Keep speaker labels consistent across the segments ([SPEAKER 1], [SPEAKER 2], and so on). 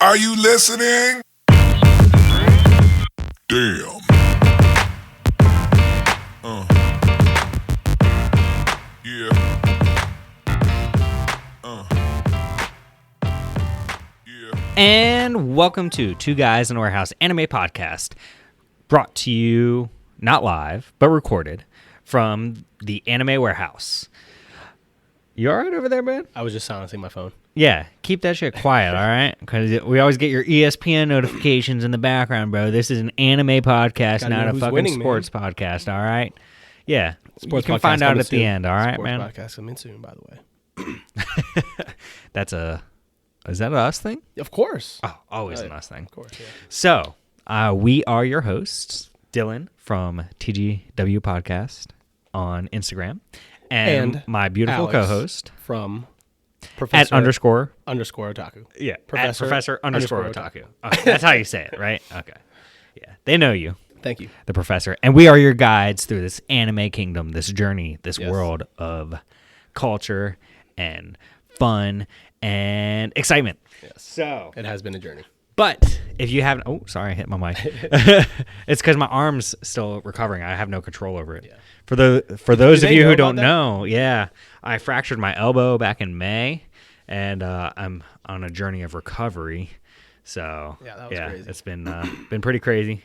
[SPEAKER 1] Are you listening? Damn. Yeah.
[SPEAKER 2] And welcome to Two Guys in a Warehouse Anime Podcast, brought to you, not live, but recorded from the Anime Warehouse. You all right over there, man?
[SPEAKER 3] I was just silencing my phone.
[SPEAKER 2] Yeah, keep that shit quiet, all right? Because we always get your ESPN notifications in the background, bro. This is an anime podcast, not a fucking sports podcast, all right? Yeah,
[SPEAKER 3] Sports
[SPEAKER 2] you can find out at the end, all right,
[SPEAKER 3] sports
[SPEAKER 2] man?
[SPEAKER 3] Podcast coming soon, by the way.
[SPEAKER 2] Is that an us thing?
[SPEAKER 3] Of course.
[SPEAKER 2] Oh, always an us thing.
[SPEAKER 3] Of course, yeah.
[SPEAKER 2] So, we are your hosts, Dylan from TGW Podcast on Instagram, and my beautiful
[SPEAKER 3] Alex
[SPEAKER 2] co-host
[SPEAKER 3] from Professor
[SPEAKER 2] at __
[SPEAKER 3] otaku.
[SPEAKER 2] Yeah,
[SPEAKER 3] Professor
[SPEAKER 2] _ otaku. Okay, that's how you say it, right? Okay. Yeah, they know you,
[SPEAKER 3] Thank you.
[SPEAKER 2] the professor. And we are your guides through this anime kingdom, this journey, this
[SPEAKER 3] Yes.
[SPEAKER 2] world of culture and fun and excitement.
[SPEAKER 3] Yes.
[SPEAKER 2] So,
[SPEAKER 3] It has been a journey.
[SPEAKER 2] but if you haven't, oh, sorry, I hit my mic. It's because my arm's still recovering. I have no control over it.
[SPEAKER 3] Yeah.
[SPEAKER 2] For those of
[SPEAKER 3] they
[SPEAKER 2] you
[SPEAKER 3] know
[SPEAKER 2] who
[SPEAKER 3] about
[SPEAKER 2] don't
[SPEAKER 3] that?
[SPEAKER 2] know, yeah, I fractured my elbow back in May, and I'm on a journey of recovery. So
[SPEAKER 3] Yeah, that was crazy.
[SPEAKER 2] It's been pretty crazy.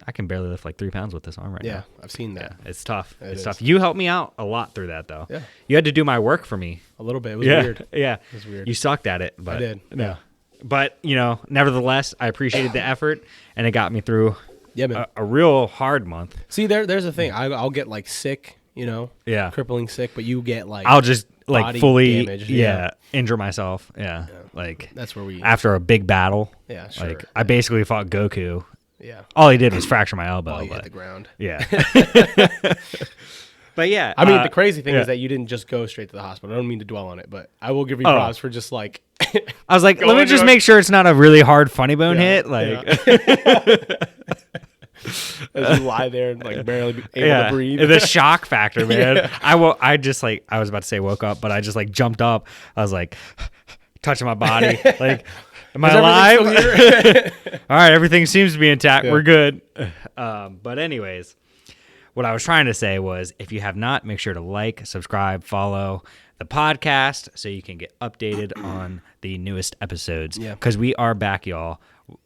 [SPEAKER 2] I can barely lift like 3 pounds with this arm right
[SPEAKER 3] Yeah,
[SPEAKER 2] now.
[SPEAKER 3] I've seen that.
[SPEAKER 2] Yeah, it's tough.
[SPEAKER 3] It
[SPEAKER 2] It's
[SPEAKER 3] is.
[SPEAKER 2] tough. You helped me out a lot through that, though.
[SPEAKER 3] Yeah.
[SPEAKER 2] You had to do my work for me.
[SPEAKER 3] A little bit. It was weird.
[SPEAKER 2] Yeah.
[SPEAKER 3] It was weird.
[SPEAKER 2] You sucked at it, but
[SPEAKER 3] I did.
[SPEAKER 2] No.
[SPEAKER 3] Yeah.
[SPEAKER 2] But, nevertheless, I appreciated the effort, and it got me through
[SPEAKER 3] Yeah, man.
[SPEAKER 2] a real hard month.
[SPEAKER 3] See, there's a thing. I'll get like sick,
[SPEAKER 2] Yeah.
[SPEAKER 3] crippling sick, but you get like
[SPEAKER 2] I'll just like
[SPEAKER 3] body
[SPEAKER 2] fully
[SPEAKER 3] damage,
[SPEAKER 2] injure myself. Yeah. Like
[SPEAKER 3] that's where we.
[SPEAKER 2] after a big battle.
[SPEAKER 3] Yeah, sure.
[SPEAKER 2] Like I basically fought Goku.
[SPEAKER 3] Yeah.
[SPEAKER 2] All he did was fracture my elbow.
[SPEAKER 3] While you hit
[SPEAKER 2] but,
[SPEAKER 3] the ground.
[SPEAKER 2] yeah. But yeah.
[SPEAKER 3] I mean, the crazy thing
[SPEAKER 2] yeah.
[SPEAKER 3] is that you didn't just go straight to the hospital. I don't mean to dwell on it, but I will give you
[SPEAKER 2] Oh.
[SPEAKER 3] props for just like.
[SPEAKER 2] I was like, let me
[SPEAKER 3] going
[SPEAKER 2] just
[SPEAKER 3] to-
[SPEAKER 2] make sure it's not a really hard funny bone
[SPEAKER 3] Yeah,
[SPEAKER 2] hit. Like
[SPEAKER 3] As you lie there and like barely able to breathe.
[SPEAKER 2] The shock factor, man. I was about to say woke up, but I just like jumped up. I was like touching my body. Like, am I
[SPEAKER 3] Is
[SPEAKER 2] alive?
[SPEAKER 3] everything still here?
[SPEAKER 2] All right, everything seems to be intact.
[SPEAKER 3] Yeah.
[SPEAKER 2] We're good. But anyways, what I was trying to say was if you have not, make sure to like, subscribe, follow the podcast so you can get updated on the newest episodes.
[SPEAKER 3] Yeah.
[SPEAKER 2] Because we are back, y'all.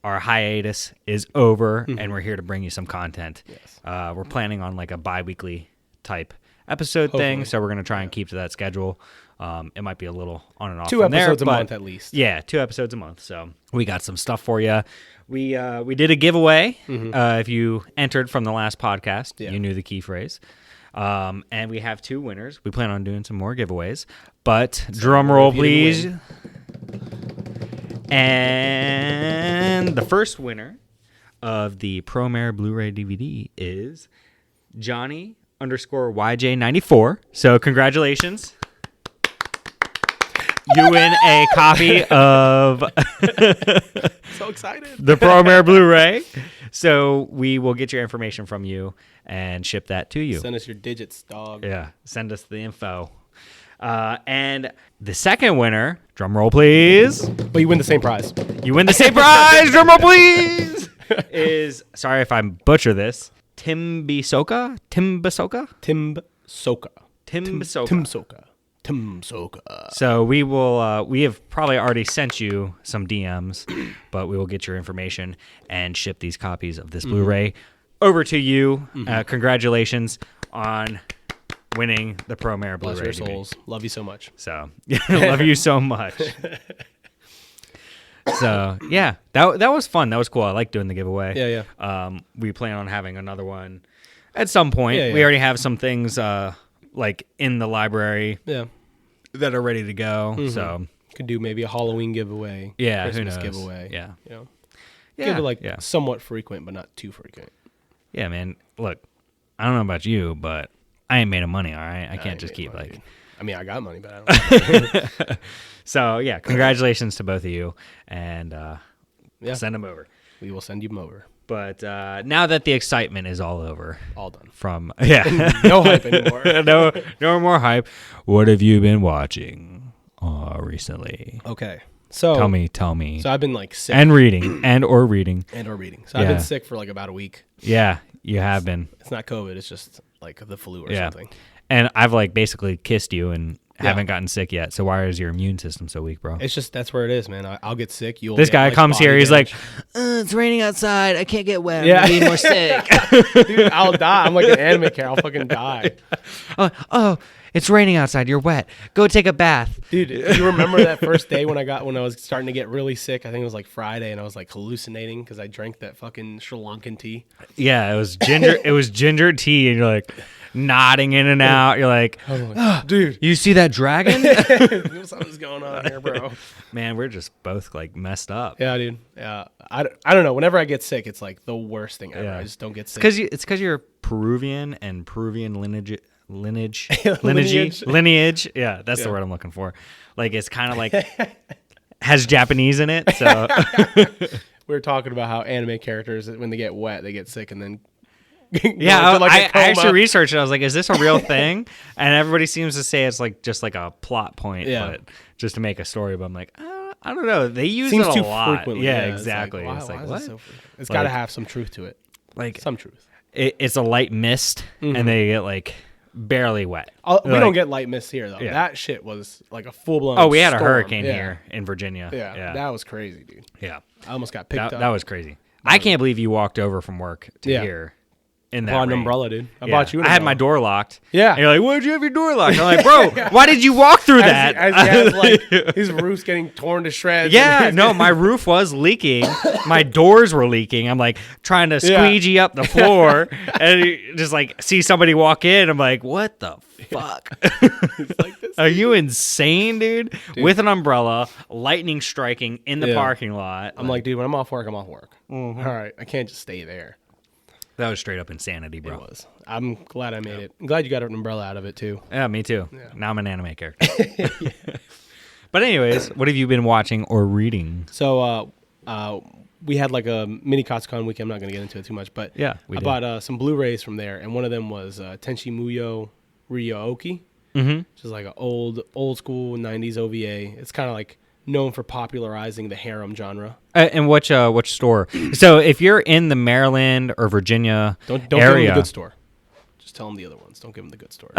[SPEAKER 2] Our hiatus is over, and we're here to bring you some content.
[SPEAKER 3] Yes.
[SPEAKER 2] We're planning on like a bi-weekly type episode thing,
[SPEAKER 3] Hopefully.
[SPEAKER 2] so we're going to try and keep to that schedule. It might be a little on and off
[SPEAKER 3] 2
[SPEAKER 2] from there,
[SPEAKER 3] episodes a
[SPEAKER 2] but-
[SPEAKER 3] month at least.
[SPEAKER 2] Yeah, 2 episodes a month. So we got some stuff for you. We did a giveaway. If you entered from the last podcast,
[SPEAKER 3] Yeah.
[SPEAKER 2] you knew the key phrase. And we have 2 winners. We plan on doing some more giveaways. But drum roll,
[SPEAKER 3] if you didn't
[SPEAKER 2] please.
[SPEAKER 3] win.
[SPEAKER 2] And the first winner of the Promare Blu-ray DVD is Johnny_YJ94. So congratulations. You win a copy of
[SPEAKER 3] So excited.
[SPEAKER 2] the Promare Blu-ray. So we will get your information from you and ship that to you.
[SPEAKER 3] Send us your digits, dog.
[SPEAKER 2] Yeah, send us the info. And the second winner, drum roll please.
[SPEAKER 3] But you win the same prize.
[SPEAKER 2] You win the same prize, drum roll please. Is, sorry if I butcher this, Timbisoka?
[SPEAKER 3] Timsoka.
[SPEAKER 2] Timbisoka.
[SPEAKER 3] Timsoka.
[SPEAKER 2] So we will. We have probably already sent you some DMs, but we will get your information and ship these copies of this Blu-ray over to you. Congratulations on winning the Promare
[SPEAKER 3] Bless
[SPEAKER 2] Blu-ray.
[SPEAKER 3] your
[SPEAKER 2] DVD.
[SPEAKER 3] souls. Love you so much.
[SPEAKER 2] So love you so much. So yeah, that was fun. That was cool. I like doing the giveaway.
[SPEAKER 3] Yeah,
[SPEAKER 2] yeah. We plan on having another one at some point.
[SPEAKER 3] Yeah,
[SPEAKER 2] We
[SPEAKER 3] yeah.
[SPEAKER 2] already have some things like in the library
[SPEAKER 3] Yeah.
[SPEAKER 2] that are ready to go. So
[SPEAKER 3] Could do maybe a Halloween giveaway.
[SPEAKER 2] yeah,
[SPEAKER 3] Christmas
[SPEAKER 2] who knows?
[SPEAKER 3] giveaway.
[SPEAKER 2] Yeah,
[SPEAKER 3] Yeah.
[SPEAKER 2] yeah,
[SPEAKER 3] Give it
[SPEAKER 2] yeah.
[SPEAKER 3] somewhat frequent, but not too frequent.
[SPEAKER 2] Yeah, man. Look, I don't know about you, but I ain't made of money. All right, I can't
[SPEAKER 3] ain't
[SPEAKER 2] just
[SPEAKER 3] made
[SPEAKER 2] keep
[SPEAKER 3] money,
[SPEAKER 2] like.
[SPEAKER 3] dude. I mean, I got money, but I don't.
[SPEAKER 2] So yeah, congratulations to both of you, and
[SPEAKER 3] Yeah.
[SPEAKER 2] send them over.
[SPEAKER 3] We will send you them over.
[SPEAKER 2] But now that the excitement is all over,
[SPEAKER 3] All done.
[SPEAKER 2] from
[SPEAKER 3] No hype anymore.
[SPEAKER 2] no more hype. What have you been watching recently?
[SPEAKER 3] Okay. So
[SPEAKER 2] Tell me.
[SPEAKER 3] So I've been like sick
[SPEAKER 2] And reading. and or reading.
[SPEAKER 3] So I've been sick for like about a week.
[SPEAKER 2] Yeah, you have been.
[SPEAKER 3] It's not COVID. It's just like the flu or
[SPEAKER 2] Yeah.
[SPEAKER 3] something.
[SPEAKER 2] And I've like basically kissed you and haven't gotten sick yet. So why is your immune system so weak, bro?
[SPEAKER 3] It's just that's where it is, man. I'll get sick.
[SPEAKER 2] This guy comes here. He's
[SPEAKER 3] damage.
[SPEAKER 2] like, it's raining outside. I can't get wet.
[SPEAKER 3] Yeah.
[SPEAKER 2] I'm getting more sick.
[SPEAKER 3] Dude, I'll die. I'm like an anime character. I'll fucking die.
[SPEAKER 2] Oh, it's raining outside. You're wet. Go take a bath.
[SPEAKER 3] Dude, do you remember that first day when I was starting to get really sick? I think it was like Friday, and I was like hallucinating because I drank that fucking Sri Lankan tea.
[SPEAKER 2] Yeah, it was ginger. It was ginger tea, and you're like nodding in and out. You're like,
[SPEAKER 3] Dude,
[SPEAKER 2] you see that dragon?
[SPEAKER 3] something's going on here, bro.
[SPEAKER 2] Man, we're just both like messed up.
[SPEAKER 3] Yeah, dude. Yeah, I don't know. Whenever I get sick, it's like the worst thing ever.
[SPEAKER 2] Yeah.
[SPEAKER 3] I just don't get sick.
[SPEAKER 2] It's because you're Peruvian and Peruvian lineage.
[SPEAKER 3] Lineage.
[SPEAKER 2] Yeah, that's the word I'm looking for. Like it's kind of like has Japanese in it. So
[SPEAKER 3] We were talking about how anime characters, when they get wet, they get sick, and then
[SPEAKER 2] yeah,
[SPEAKER 3] like
[SPEAKER 2] I actually researched it. I was like, is this a real thing? And everybody seems to say it's like just like a plot point, but just to make a story. But I'm like, I don't know. They use
[SPEAKER 3] seems
[SPEAKER 2] it a
[SPEAKER 3] too
[SPEAKER 2] lot.
[SPEAKER 3] frequently.
[SPEAKER 2] Yeah,
[SPEAKER 3] It's
[SPEAKER 2] exactly.
[SPEAKER 3] Like,
[SPEAKER 2] it's like
[SPEAKER 3] why
[SPEAKER 2] what?
[SPEAKER 3] is it so frequent? It's got to have some truth to it.
[SPEAKER 2] Like
[SPEAKER 3] Some truth.
[SPEAKER 2] it's a light mist, and they get like barely wet.
[SPEAKER 3] We don't get light mist here though.
[SPEAKER 2] Yeah.
[SPEAKER 3] That shit was like a full blown.
[SPEAKER 2] Oh, we had a
[SPEAKER 3] storm.
[SPEAKER 2] hurricane here in Virginia.
[SPEAKER 3] Yeah, that was crazy, dude.
[SPEAKER 2] Yeah.
[SPEAKER 3] I almost got picked up.
[SPEAKER 2] That was crazy. I can't believe you walked over from work to here in that
[SPEAKER 3] bought an
[SPEAKER 2] rain.
[SPEAKER 3] umbrella, dude. I
[SPEAKER 2] Yeah.
[SPEAKER 3] bought you an
[SPEAKER 2] I had
[SPEAKER 3] umbrella.
[SPEAKER 2] my door locked.
[SPEAKER 3] Yeah.
[SPEAKER 2] And you're like, why'd you have your door locked? I'm like, bro, why did you walk through that?
[SPEAKER 3] As he has like his roof's getting torn to shreds.
[SPEAKER 2] Yeah, no, my roof was leaking. My doors were leaking. I'm like trying to squeegee up the floor and you just like see somebody walk in. I'm like, what the fuck?
[SPEAKER 3] like this.
[SPEAKER 2] Are you insane, dude? With an umbrella, lightning striking in the parking lot.
[SPEAKER 3] I'm like, dude, when I'm off work, I'm off work.
[SPEAKER 2] Mm-hmm.
[SPEAKER 3] All right, I can't just stay there.
[SPEAKER 2] That was straight up insanity, bro.
[SPEAKER 3] It was. I'm glad I made it. I'm glad you got an umbrella out of it too.
[SPEAKER 2] Yeah, me too. Yeah. Now I'm an anime character. But anyways, what have you been watching or reading?
[SPEAKER 3] So we had like a mini Katsucon weekend. I'm not going to get into it too much, but
[SPEAKER 2] yeah,
[SPEAKER 3] I bought some Blu-rays from there, and one of them was Tenchi Muyo Ryoki, which is like an old school 90s OVA. It's kind of like known for popularizing the harem genre.
[SPEAKER 2] And which store? So if you're in the Maryland or Virginia
[SPEAKER 3] don't
[SPEAKER 2] area,
[SPEAKER 3] give them the good store. Just tell them the other ones. Don't give them the good store.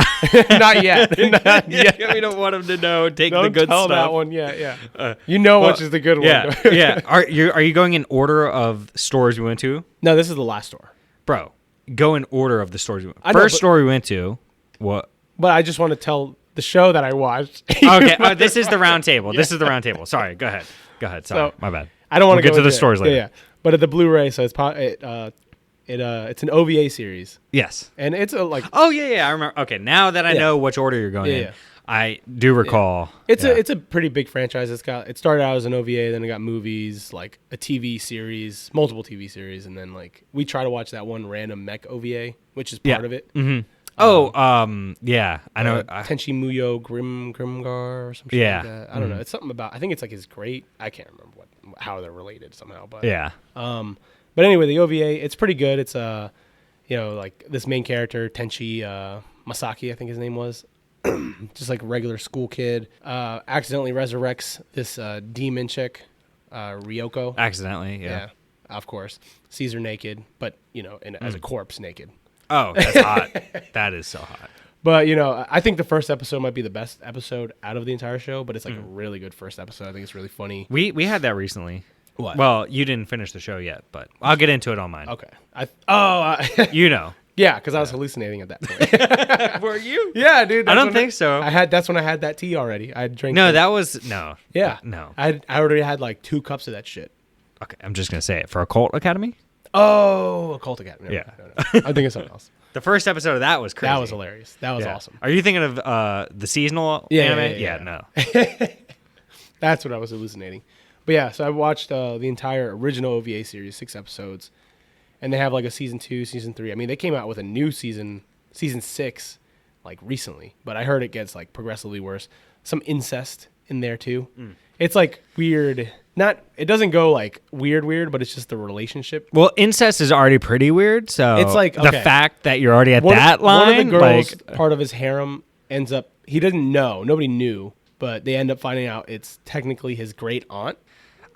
[SPEAKER 3] Not yet. Not yet.
[SPEAKER 2] We don't want them to know. Take
[SPEAKER 3] Don't
[SPEAKER 2] the good
[SPEAKER 3] tell
[SPEAKER 2] stuff.
[SPEAKER 3] that one. Yeah. You know which is the good one.
[SPEAKER 2] Yeah. Are you going in order of stores you went to?
[SPEAKER 3] No, this is the last store,
[SPEAKER 2] bro. Go in order of the stores you went.
[SPEAKER 3] I know,
[SPEAKER 2] First store we went to. What?
[SPEAKER 3] But I just want to tell the show that I watched.
[SPEAKER 2] Okay. This is the round table. This is the round table. Sorry. Go ahead. Sorry. My bad.
[SPEAKER 3] I don't want to
[SPEAKER 2] get to the stores later.
[SPEAKER 3] Yeah. But at the Blu-ray, so it's an OVA series.
[SPEAKER 2] Yes.
[SPEAKER 3] And it's a like.
[SPEAKER 2] Oh yeah. I remember. Okay. Now that I know which order you're going in, I do recall.
[SPEAKER 3] It's a pretty big franchise. It started out as an OVA, then it got movies, like a TV series, multiple TV series, and then like we try to watch that one random mech OVA, which is part of it.
[SPEAKER 2] Mm-hmm. Yeah, I know.
[SPEAKER 3] Tenchi Muyo Grimgar or something like that. I don't know. It's something about. I think it's like his great. I can't remember how they're related somehow, but
[SPEAKER 2] yeah.
[SPEAKER 3] But anyway, the OVA, it's pretty good. It's like this main character Tenchi Masaki, I think his name was, just like a regular school kid, accidentally resurrects this demon chick, Ryoko.
[SPEAKER 2] Accidentally, yeah.
[SPEAKER 3] Of course, sees her naked, but as a corpse naked.
[SPEAKER 2] Oh, that's hot. That is so hot.
[SPEAKER 3] But, I think the first episode might be the best episode out of the entire show, but it's like a really good first episode. I think it's really funny.
[SPEAKER 2] We had that recently.
[SPEAKER 3] What?
[SPEAKER 2] Well, you didn't finish the show yet, but I'll get into it on mine.
[SPEAKER 3] Okay.
[SPEAKER 2] You know.
[SPEAKER 3] Yeah, because I was hallucinating at that point.
[SPEAKER 2] Were you?
[SPEAKER 3] Yeah, dude.
[SPEAKER 2] I don't think so.
[SPEAKER 3] That's when I had that tea already. I drank.
[SPEAKER 2] No, that was no.
[SPEAKER 3] Yeah.
[SPEAKER 2] No.
[SPEAKER 3] I already had like 2 cups of that shit.
[SPEAKER 2] Okay, I'm just gonna say it for Occult Academy.
[SPEAKER 3] Oh, Occult Academy.
[SPEAKER 2] Yeah.
[SPEAKER 3] No. I'm thinking of something else.
[SPEAKER 2] The first episode of that was crazy.
[SPEAKER 3] That was hilarious. That was awesome.
[SPEAKER 2] Are you thinking of the seasonal anime? Yeah, no.
[SPEAKER 3] That's what I was hallucinating. But yeah, so I watched the entire original OVA series, 6 episodes, and they have like a season 2, season 3. I mean, they came out with a new season 6, like recently, but I heard it gets like progressively worse. Some incest in there too. It's like weird. It doesn't go like weird, but it's just the relationship.
[SPEAKER 2] Well, incest is already pretty weird, so
[SPEAKER 3] it's like
[SPEAKER 2] the fact that you're already at that line.
[SPEAKER 3] One of the girls,
[SPEAKER 2] like,
[SPEAKER 3] part of his harem, ends up. He doesn't know. Nobody knew but they end up finding out it's technically his great aunt.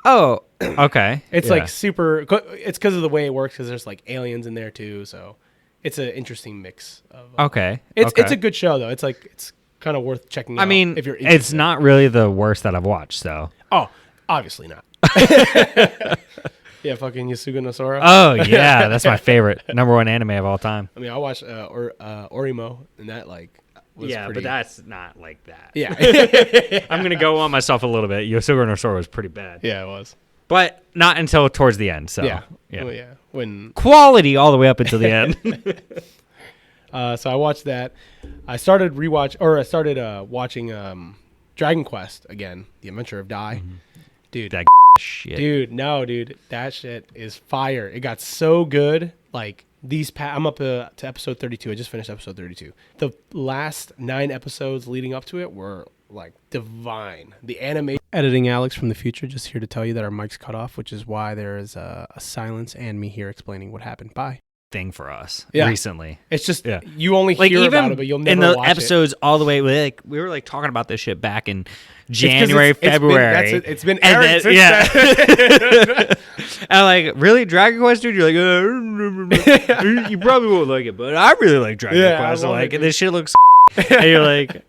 [SPEAKER 2] Oh, okay.
[SPEAKER 3] It's
[SPEAKER 2] Yeah.
[SPEAKER 3] like super. It's because of the way it works. Because there's like aliens in there too, so it's an interesting mix. Of,
[SPEAKER 2] Okay.
[SPEAKER 3] It's
[SPEAKER 2] okay.
[SPEAKER 3] a good show though. It's kind of worth checking out.
[SPEAKER 2] I mean,
[SPEAKER 3] if you're
[SPEAKER 2] it's
[SPEAKER 3] interested.
[SPEAKER 2] not really the worst that I've watched, so.
[SPEAKER 3] Oh, obviously not. Yeah, fucking Yasuga no Sora.
[SPEAKER 2] Oh yeah, that's my favorite #1 anime of all time.
[SPEAKER 3] I mean, I watched Orimo, and that like was
[SPEAKER 2] Yeah,
[SPEAKER 3] pretty.
[SPEAKER 2] but that's not like that.
[SPEAKER 3] Yeah,
[SPEAKER 2] I'm gonna go on myself a little bit. Yosuga no Sora was pretty bad.
[SPEAKER 3] yeah, it was.
[SPEAKER 2] But not until towards the end. So
[SPEAKER 3] Yeah,
[SPEAKER 2] yeah.
[SPEAKER 3] Well, yeah. When
[SPEAKER 2] Quality all the way up until the end.
[SPEAKER 3] so I watched that. I started watching Dragon Quest again, The Adventure of Dai. Dude,
[SPEAKER 2] That shit.
[SPEAKER 3] dude, that shit is fire. It got so good. Like I'm up to episode 32. I just finished episode 32. The last 9 episodes leading up to it were like divine. The anime editing Alex from the future just here to tell you that our mic's cut off, which is why there is a silence and me here explaining what happened. Bye.
[SPEAKER 2] Thing for us
[SPEAKER 3] Yeah.
[SPEAKER 2] recently.
[SPEAKER 3] It's just
[SPEAKER 2] Yeah.
[SPEAKER 3] you only
[SPEAKER 2] Like
[SPEAKER 3] hear
[SPEAKER 2] even
[SPEAKER 3] about it, but you'll never
[SPEAKER 2] in the
[SPEAKER 3] watch
[SPEAKER 2] episodes all the way, we were like talking about this shit back in
[SPEAKER 3] it.
[SPEAKER 2] January, February.
[SPEAKER 3] It's been
[SPEAKER 2] And
[SPEAKER 3] airing
[SPEAKER 2] then-
[SPEAKER 3] since
[SPEAKER 2] yeah.
[SPEAKER 3] then.
[SPEAKER 2] And like, really, Dragon Quest, dude? You're like, you probably won't like it, but I really like Dragon
[SPEAKER 3] Yeah,
[SPEAKER 2] Quest.
[SPEAKER 3] I
[SPEAKER 2] I'm
[SPEAKER 3] love
[SPEAKER 2] like,
[SPEAKER 3] it,
[SPEAKER 2] this shit looks. And you're like,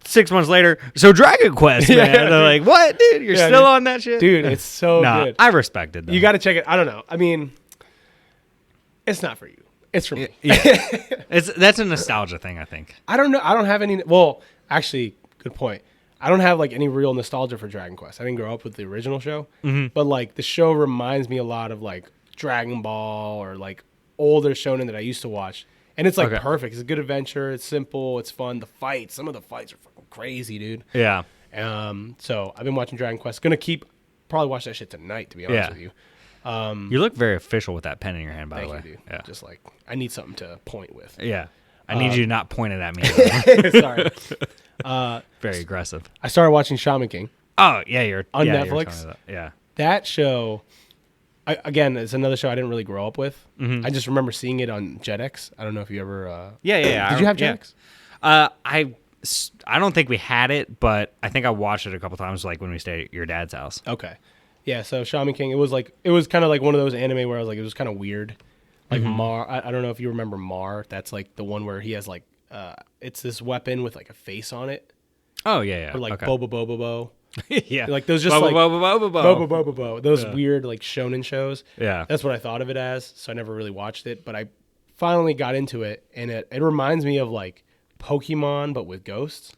[SPEAKER 2] 6 months later, so Dragon Quest, man.
[SPEAKER 3] Yeah,
[SPEAKER 2] They're like, what, dude? You're
[SPEAKER 3] Yeah,
[SPEAKER 2] still
[SPEAKER 3] dude.
[SPEAKER 2] on that shit,
[SPEAKER 3] Dude, it's so
[SPEAKER 2] Nah,
[SPEAKER 3] good.
[SPEAKER 2] I respect it. Though.
[SPEAKER 3] You got to check it. I don't know. I mean, it's not for you. It's for me.
[SPEAKER 2] Yeah. That's a nostalgia thing, I think.
[SPEAKER 3] I don't know. I don't have any. Well, actually, good point. I don't have like any real nostalgia for Dragon Quest. I didn't grow up with the original show, but like the show reminds me a lot of like Dragon Ball or like older shonen that I used to watch. And it's like
[SPEAKER 2] Okay.
[SPEAKER 3] perfect. It's a good adventure. It's simple. It's fun. The fights. Some of the fights are fucking crazy, dude.
[SPEAKER 2] Yeah.
[SPEAKER 3] So I've been watching Dragon Quest. Gonna probably watch that shit tonight. To be honest
[SPEAKER 2] Yeah.
[SPEAKER 3] with you.
[SPEAKER 2] You look very official with that pen in your hand, by the way.
[SPEAKER 3] Thank you, dude.
[SPEAKER 2] Yeah.
[SPEAKER 3] Just like I need something to point with.
[SPEAKER 2] Yeah. I need you to not point it at me.
[SPEAKER 3] Sorry.
[SPEAKER 2] Very aggressive.
[SPEAKER 3] I started watching Shaman King.
[SPEAKER 2] Oh, yeah, you're
[SPEAKER 3] On
[SPEAKER 2] yeah, you're
[SPEAKER 3] Netflix?
[SPEAKER 2] telling me that. Yeah.
[SPEAKER 3] That show, again, it's another show I didn't really grow up with. I just remember seeing it on Jetix. I don't know if you ever.
[SPEAKER 2] Yeah.
[SPEAKER 3] Did you have Jetix?
[SPEAKER 2] I don't think we had it, but I think I watched it a couple times, like when we stayed at your dad's house.
[SPEAKER 3] Okay. Yeah, so Shaman King, it was kind of like one of those anime where I was like, it was kind of weird. Like Mar, I don't know if you remember Mar. That's like the one where he has like, it's this weapon with like a face on it.
[SPEAKER 2] Oh, yeah.
[SPEAKER 3] Or like
[SPEAKER 2] okay.
[SPEAKER 3] Boba Boba Bo.
[SPEAKER 2] Yeah.
[SPEAKER 3] Like those just
[SPEAKER 2] Bo,
[SPEAKER 3] like
[SPEAKER 2] bo, bo, bo, bo, bo.
[SPEAKER 3] Boba Boba Bo. Those weird like shonen shows.
[SPEAKER 2] Yeah.
[SPEAKER 3] That's what I thought of it as. So I never really watched it, but I finally got into it, and it reminds me of like Pokemon, but with ghosts.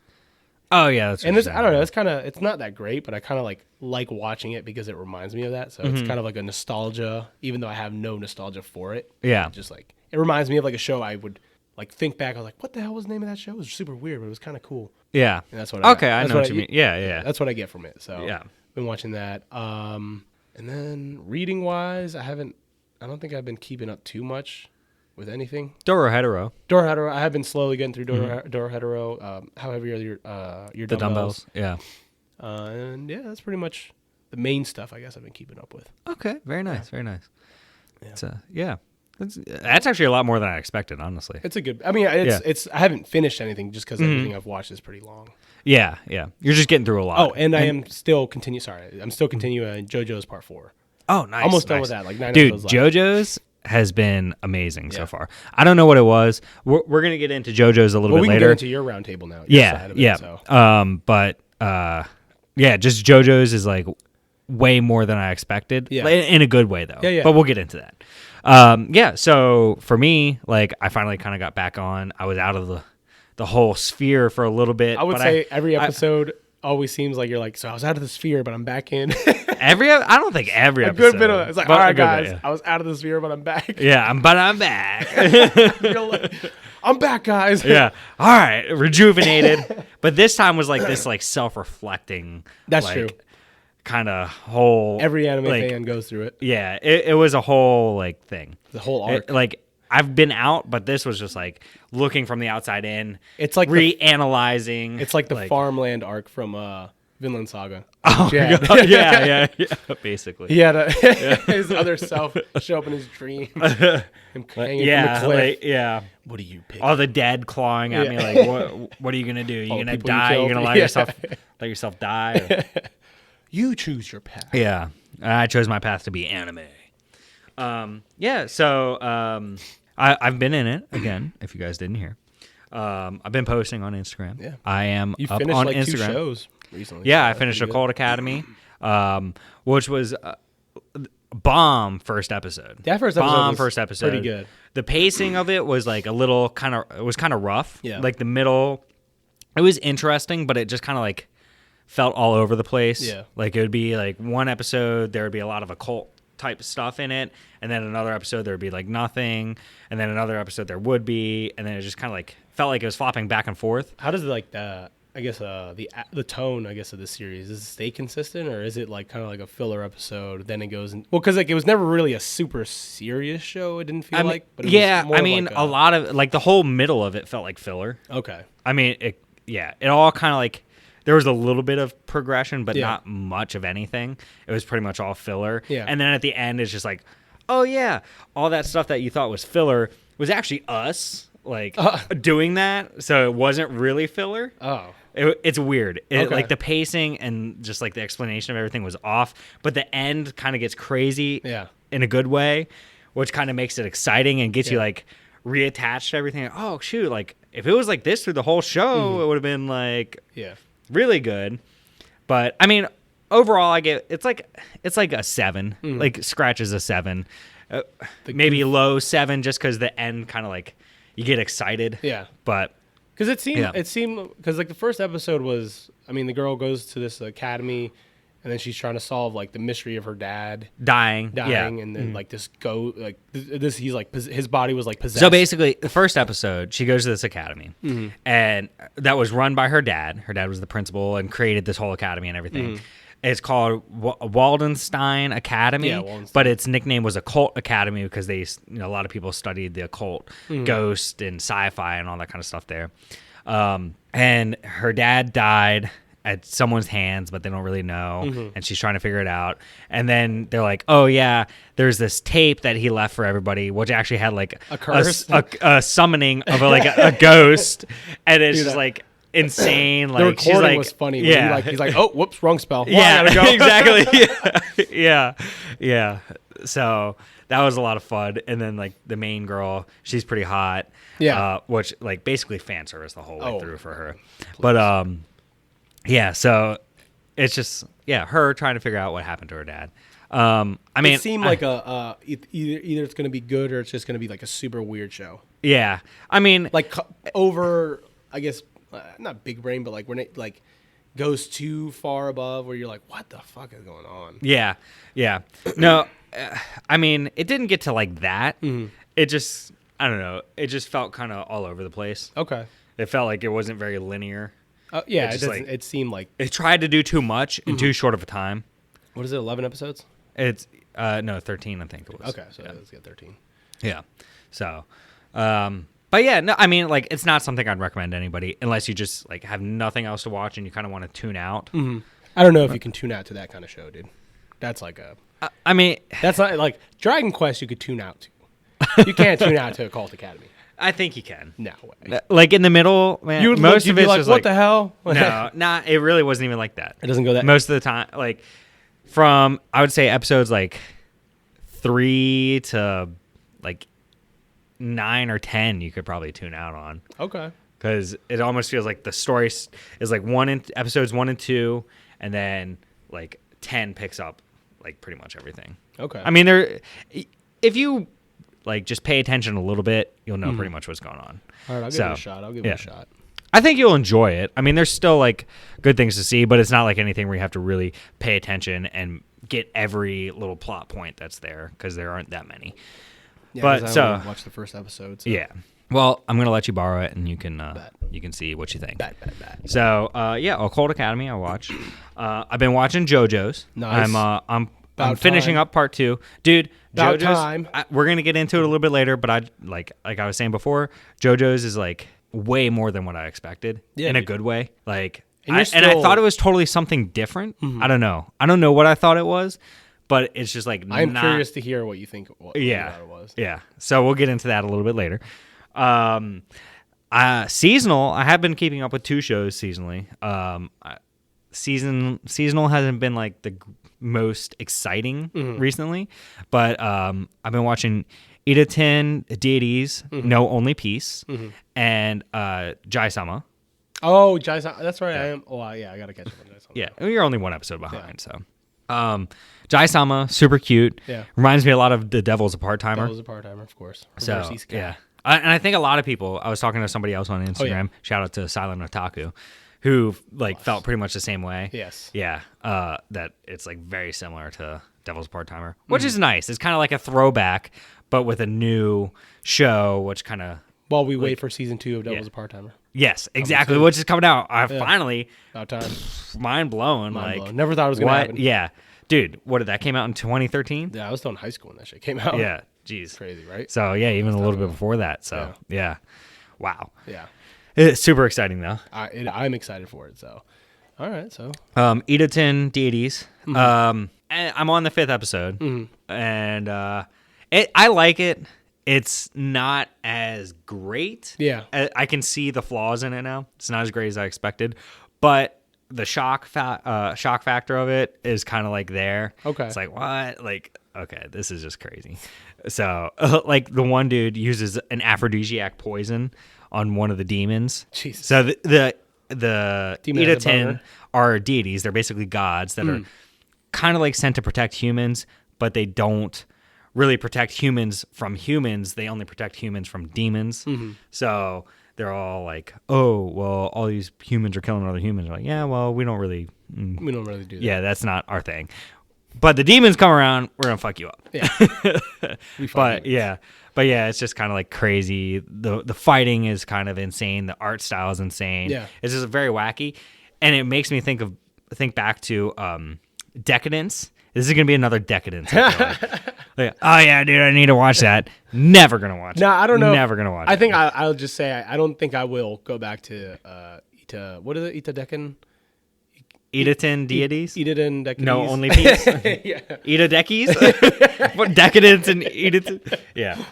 [SPEAKER 2] Oh, yeah. That's
[SPEAKER 3] And
[SPEAKER 2] what
[SPEAKER 3] it's,
[SPEAKER 2] you're
[SPEAKER 3] I don't know,
[SPEAKER 2] saying.
[SPEAKER 3] it's not that great, but I kind of like watching it because it reminds me of that. So it's kind of like a nostalgia, even though I have no nostalgia for it.
[SPEAKER 2] Yeah.
[SPEAKER 3] Just like it reminds me of like a show I would like think back. I was like, what the hell was the name of that show? It was super weird, but it was kind of cool.
[SPEAKER 2] Yeah.
[SPEAKER 3] And that's what.
[SPEAKER 2] Okay, I
[SPEAKER 3] that's
[SPEAKER 2] know what you mean. Yeah.
[SPEAKER 3] That's what I get from it. So
[SPEAKER 2] Yeah.
[SPEAKER 3] been watching that. And then reading wise, I don't think I've been keeping up too much with anything.
[SPEAKER 2] Dorohedoro.
[SPEAKER 3] Dorohedoro, I have been slowly getting through Dorohedoro. How heavy are your
[SPEAKER 2] The
[SPEAKER 3] dumbbells?
[SPEAKER 2] dumbbells. Yeah.
[SPEAKER 3] And yeah, that's pretty much the main stuff I guess I've been keeping up with.
[SPEAKER 2] Okay. Very nice. Very nice.
[SPEAKER 3] Yeah.
[SPEAKER 2] It's, yeah. That's actually a lot more than I expected, honestly.
[SPEAKER 3] It's a good. I mean, it's. I haven't finished anything just because everything I've watched is pretty long.
[SPEAKER 2] Yeah. You're just getting through a lot.
[SPEAKER 3] Oh, and I am still continue. Sorry, I'm still continuing JoJo's Part 4.
[SPEAKER 2] Oh, nice.
[SPEAKER 3] Almost done
[SPEAKER 2] nice.
[SPEAKER 3] with that. Like 9
[SPEAKER 2] Dude,
[SPEAKER 3] episodes left.
[SPEAKER 2] JoJo's has been amazing
[SPEAKER 3] Yeah.
[SPEAKER 2] so far. I don't know what it was. We're gonna get into JoJo's a little
[SPEAKER 3] Well, we
[SPEAKER 2] bit
[SPEAKER 3] can
[SPEAKER 2] later.
[SPEAKER 3] get into your roundtable now. your
[SPEAKER 2] Yeah,
[SPEAKER 3] side of it,
[SPEAKER 2] yeah.
[SPEAKER 3] so.
[SPEAKER 2] But yeah, just JoJo's is like way more than I expected.
[SPEAKER 3] Yeah.
[SPEAKER 2] In a good way though.
[SPEAKER 3] Yeah.
[SPEAKER 2] But we'll get into that. Yeah. So for me, like I finally kind of got back on. I was out of the whole sphere for a little bit.
[SPEAKER 3] I would
[SPEAKER 2] but
[SPEAKER 3] say every episode always seems like you're like, so I was out of the sphere, but I'm back in.
[SPEAKER 2] I don't think every
[SPEAKER 3] A
[SPEAKER 2] episode.
[SPEAKER 3] good bit of it. It's like,
[SPEAKER 2] but
[SPEAKER 3] all
[SPEAKER 2] a
[SPEAKER 3] right,
[SPEAKER 2] good
[SPEAKER 3] guys,
[SPEAKER 2] bit,
[SPEAKER 3] I was out of the sphere, but I'm back.
[SPEAKER 2] yeah. But I'm back.
[SPEAKER 3] You're like, I'm back, guys.
[SPEAKER 2] Yeah. All right. Rejuvenated. But this time was like this like self-reflecting.
[SPEAKER 3] That's
[SPEAKER 2] like,
[SPEAKER 3] true.
[SPEAKER 2] Kind of whole.
[SPEAKER 3] Every anime
[SPEAKER 2] like,
[SPEAKER 3] fan goes through it.
[SPEAKER 2] Yeah. It was a whole like thing.
[SPEAKER 3] The whole arc.
[SPEAKER 2] Like I've been out, but this was just like looking from the outside in.
[SPEAKER 3] It's like
[SPEAKER 2] reanalyzing.
[SPEAKER 3] it's like the farmland arc from Vinland Saga.
[SPEAKER 2] Oh,
[SPEAKER 3] Jed.
[SPEAKER 2] yeah, basically.
[SPEAKER 3] He had his other self show up in his dream. Him hanging
[SPEAKER 2] Yeah,
[SPEAKER 3] from a cliff.
[SPEAKER 2] yeah.
[SPEAKER 3] What do you pick?
[SPEAKER 2] All the dead clawing at me,
[SPEAKER 3] Yeah.
[SPEAKER 2] like, what are you gonna do? You gonna
[SPEAKER 3] people you
[SPEAKER 2] die? You
[SPEAKER 3] killed?
[SPEAKER 2] gonna
[SPEAKER 3] Yeah.
[SPEAKER 2] let yourself die? Or-
[SPEAKER 3] You choose your path.
[SPEAKER 2] Yeah, I chose my path to be anime. Yeah, so I've been in it again. If you guys didn't hear, I've been posting on Instagram.
[SPEAKER 3] Yeah.
[SPEAKER 2] I am
[SPEAKER 3] You
[SPEAKER 2] up
[SPEAKER 3] finished
[SPEAKER 2] on
[SPEAKER 3] like
[SPEAKER 2] Instagram.
[SPEAKER 3] 2 shows recently.
[SPEAKER 2] Yeah,
[SPEAKER 3] so
[SPEAKER 2] I
[SPEAKER 3] that's
[SPEAKER 2] finished
[SPEAKER 3] pretty
[SPEAKER 2] Occult Academy, which was bomb first episode.
[SPEAKER 3] That first episode
[SPEAKER 2] bomb
[SPEAKER 3] was
[SPEAKER 2] first episode.
[SPEAKER 3] pretty good.
[SPEAKER 2] The pacing of it was like a little it was kind of rough.
[SPEAKER 3] Yeah.
[SPEAKER 2] Like the middle, it was interesting, but it just kind of like felt all over the place.
[SPEAKER 3] Yeah.
[SPEAKER 2] Like it would be like one episode, there would be a lot of occult type stuff in it, and then another episode there would be like nothing, and then another episode there would be, and then it just kind of like felt like it was flopping back and forth.
[SPEAKER 3] How does it like the tone of the series, does it stay consistent, or is it like kind of like a filler episode? Then it goes in, well, because like it was never really a super serious show. It didn't feel like, but it
[SPEAKER 2] yeah,
[SPEAKER 3] was more
[SPEAKER 2] I mean,
[SPEAKER 3] like
[SPEAKER 2] a lot of like the whole middle of it felt like filler.
[SPEAKER 3] Okay,
[SPEAKER 2] I mean, it all kind of like there was a little bit of progression, but
[SPEAKER 3] Yeah.
[SPEAKER 2] not much of anything. It was pretty much all filler.
[SPEAKER 3] Yeah.
[SPEAKER 2] And then at the end, it's just like, oh yeah, all that stuff that you thought was filler was actually us like doing that. So it wasn't really filler.
[SPEAKER 3] oh
[SPEAKER 2] It's weird.
[SPEAKER 3] Okay.
[SPEAKER 2] Like the pacing and just like the explanation of everything was off, but the end kind of gets crazy
[SPEAKER 3] Yeah.
[SPEAKER 2] in a good way, which kind of makes it exciting and gets you
[SPEAKER 3] Yeah.
[SPEAKER 2] like reattached to everything. Oh shoot, like if it was like this through the whole show, it would have been like
[SPEAKER 3] yeah,
[SPEAKER 2] really good. But I mean, overall, I get it's like a 7, like scratches a 7, maybe low 7, just because the end kind of like you get excited.
[SPEAKER 3] yeah.
[SPEAKER 2] But
[SPEAKER 3] Because it
[SPEAKER 2] Yeah.
[SPEAKER 3] seemed because like the first episode was, I mean, the girl goes to this academy, and then she's trying to solve like the mystery of her dad
[SPEAKER 2] dying,
[SPEAKER 3] dying,
[SPEAKER 2] yeah.
[SPEAKER 3] and then like this this he's like his body was like possessed.
[SPEAKER 2] So basically, the first episode, she goes to this academy, and that was run by her dad. Her dad was the principal and created this whole academy and everything. It's called Waldenstein Academy,
[SPEAKER 3] Yeah, Waldenstein.
[SPEAKER 2] but its nickname was Occult Academy because they, a lot of people studied the occult, ghost, and sci-fi and all that kind of stuff there. And her dad died at someone's hands, but they don't really know, and she's trying to figure it out. And then they're like, "Oh yeah, there's this tape that he left for everybody, which actually had like
[SPEAKER 3] A curse?
[SPEAKER 2] a summoning of a ghost," and it's
[SPEAKER 3] Dude,
[SPEAKER 2] just like insane.
[SPEAKER 3] The
[SPEAKER 2] Like she's
[SPEAKER 3] recording
[SPEAKER 2] like,
[SPEAKER 3] was funny.
[SPEAKER 2] Yeah,
[SPEAKER 3] He's like, oh, whoops, wrong spell. Well,
[SPEAKER 2] yeah,
[SPEAKER 3] I gotta go.
[SPEAKER 2] exactly. Yeah. So that was a lot of fun. And then like the main girl, she's pretty hot.
[SPEAKER 3] Yeah.
[SPEAKER 2] Which like basically fan service the whole way
[SPEAKER 3] Oh,
[SPEAKER 2] through for her. But yeah. So it's just her trying to figure out what happened to her dad. I mean,
[SPEAKER 3] It seemed like either it's gonna be good or it's just gonna be like a super weird show.
[SPEAKER 2] yeah. I mean,
[SPEAKER 3] Like over, I guess, not big brain, but like when it like goes too far above where you're like, what the fuck is going on?
[SPEAKER 2] yeah. No, I mean, it didn't get to like that. It just, I don't know. It just felt kind of all over the place.
[SPEAKER 3] Okay.
[SPEAKER 2] It felt like it wasn't very linear.
[SPEAKER 3] Yeah,
[SPEAKER 2] It's
[SPEAKER 3] it
[SPEAKER 2] just
[SPEAKER 3] doesn't.
[SPEAKER 2] like-
[SPEAKER 3] It seemed like,
[SPEAKER 2] It tried to do too much in too short of a time.
[SPEAKER 3] what is it? 11 episodes?
[SPEAKER 2] It's no 13, I think it was.
[SPEAKER 3] Okay, so let's get 13.
[SPEAKER 2] Yeah. So, but yeah, no, I mean, like, it's not something I'd recommend to anybody unless you just like have nothing else to watch and you kind of want to tune out.
[SPEAKER 3] I don't know if you can tune out to that kind of show, dude. That's like
[SPEAKER 2] I mean,
[SPEAKER 3] that's not like Dragon Quest. You could tune out to. You can't tune out to Occult Academy.
[SPEAKER 2] I think you can.
[SPEAKER 3] No way.
[SPEAKER 2] Like in the middle, man.
[SPEAKER 3] You'd
[SPEAKER 2] Most
[SPEAKER 3] you'd
[SPEAKER 2] of
[SPEAKER 3] be
[SPEAKER 2] it's
[SPEAKER 3] like,
[SPEAKER 2] just
[SPEAKER 3] what
[SPEAKER 2] like,
[SPEAKER 3] the hell?
[SPEAKER 2] no, not. It really wasn't even like that.
[SPEAKER 3] It doesn't go that.
[SPEAKER 2] Most of the time, like from I would say episodes like 3 to like 9 or 10, you could probably tune out on.
[SPEAKER 3] Okay.
[SPEAKER 2] Because it almost feels like the story is like episodes 1 and 2, and then like 10 picks up like pretty much everything.
[SPEAKER 3] Okay.
[SPEAKER 2] I mean, if you like just pay attention a little bit, you'll know pretty much what's going on.
[SPEAKER 3] All right, I'll give it a shot. I'll give it a shot.
[SPEAKER 2] I think you'll enjoy it. I mean, there's still like good things to see, but it's not like anything where you have to really pay attention and get every little plot point that's there because there aren't that many.
[SPEAKER 3] Yeah,
[SPEAKER 2] But
[SPEAKER 3] 'cause I
[SPEAKER 2] so
[SPEAKER 3] only watched the first episode. So.
[SPEAKER 2] yeah. Well, I'm gonna let you borrow it, and you can see what you think.
[SPEAKER 3] Bet.
[SPEAKER 2] So Occult Academy, I watch. I've been watching JoJo's.
[SPEAKER 3] Nice.
[SPEAKER 2] I'm
[SPEAKER 3] About
[SPEAKER 2] finishing
[SPEAKER 3] time.
[SPEAKER 2] up part 2, dude.
[SPEAKER 3] About
[SPEAKER 2] JoJo's.
[SPEAKER 3] time.
[SPEAKER 2] We're gonna get into it a little bit later, but I like I was saying before, JoJo's is like way more than what I expected
[SPEAKER 3] Yeah,
[SPEAKER 2] in a
[SPEAKER 3] dude.
[SPEAKER 2] good way. Like
[SPEAKER 3] And, you're
[SPEAKER 2] and I
[SPEAKER 3] still-
[SPEAKER 2] thought it was totally something different. I don't know. I don't know what I thought it was, but it's just like
[SPEAKER 3] I'm
[SPEAKER 2] not,
[SPEAKER 3] curious to hear what you think. What you
[SPEAKER 2] Yeah,
[SPEAKER 3] thought it was.
[SPEAKER 2] yeah. So we'll get into that a little bit later. Seasonal. I have been keeping up with 2 shows seasonally. Seasonal hasn't been like the most exciting recently, but I've been watching Ida-ten Deities, No Only Peace, and Jai-sama.
[SPEAKER 3] Oh, Jai-sama. That's right. I am. Oh, yeah. I gotta catch up on Jai-sama.
[SPEAKER 2] Yeah, you're only 1 episode behind, so. Jai-sama, super cute.
[SPEAKER 3] Yeah.
[SPEAKER 2] Reminds me a lot of The Devil's a Part-Timer.
[SPEAKER 3] That was a part-timer, of course.
[SPEAKER 2] So,
[SPEAKER 3] Reverse East Cap.
[SPEAKER 2] yeah. And I think a lot of people, I was talking to somebody else on Instagram, shout out to Silent Otaku, who like felt pretty much the same way.
[SPEAKER 3] Yes.
[SPEAKER 2] Yeah. That it's like very similar to Devil's Part-Timer, which is nice. It's kind of like a throwback, but with a new show, which kind of...
[SPEAKER 3] While we wait for season 2 of Devil's a Part-Timer.
[SPEAKER 2] Yes, exactly. Which is coming out. I finally...
[SPEAKER 3] About time.
[SPEAKER 2] Mind blown.
[SPEAKER 3] Mind
[SPEAKER 2] Like,
[SPEAKER 3] blown. Never thought it was going to happen.
[SPEAKER 2] Yeah. Dude, what did that came out in 2013?
[SPEAKER 3] Yeah, I was still in high school when that shit came out.
[SPEAKER 2] Yeah. Jeez.
[SPEAKER 3] Crazy, right?
[SPEAKER 2] So, yeah, even a little bit before that. So, yeah. Wow.
[SPEAKER 3] Yeah.
[SPEAKER 2] It's super exciting, though.
[SPEAKER 3] I'm excited for it, so. All right, so.
[SPEAKER 2] Ida-ten Deities. And I'm on the 5th episode. And I like it. It's not as great.
[SPEAKER 3] Yeah.
[SPEAKER 2] I can see the flaws in it now. It's not as great as I expected. But the shock factor of it is kind of like there.
[SPEAKER 3] Okay.
[SPEAKER 2] It's like, what? Like, okay, this is just crazy. So, like, the one dude uses an aphrodisiac poison on one of the demons.
[SPEAKER 3] Jesus.
[SPEAKER 2] So the
[SPEAKER 3] Demon has a
[SPEAKER 2] Ida-ten
[SPEAKER 3] boner.
[SPEAKER 2] are deities. They're basically gods that are kind of like sent to protect humans, but they don't really protect humans from humans. They only protect humans from demons. So they're all like, oh, well, all these humans are killing other humans. They're like, yeah, well, we don't really
[SPEAKER 3] We don't really do that.
[SPEAKER 2] yeah, that's not our thing. But the demons come around, we're gonna fuck you up.
[SPEAKER 3] Yeah.
[SPEAKER 2] But yeah, it's just kind of like crazy. The fighting is kind of insane. The art style is insane.
[SPEAKER 3] Yeah.
[SPEAKER 2] It's just very wacky, and it makes me think back to Decadence. This is gonna be another Decadence. I feel like, oh yeah, dude, I need to watch that. Never gonna watch it.
[SPEAKER 3] No, I don't know.
[SPEAKER 2] Never gonna watch it.
[SPEAKER 3] I think I'll just say I don't think I will go back to what is it? Ita-Decan?
[SPEAKER 2] Ida-ten Deities.
[SPEAKER 3] Ida-den Decan.
[SPEAKER 2] No, only peace.
[SPEAKER 3] Yeah.
[SPEAKER 2] Ida-Decies? What, Decadence and Ida-ten? Yeah.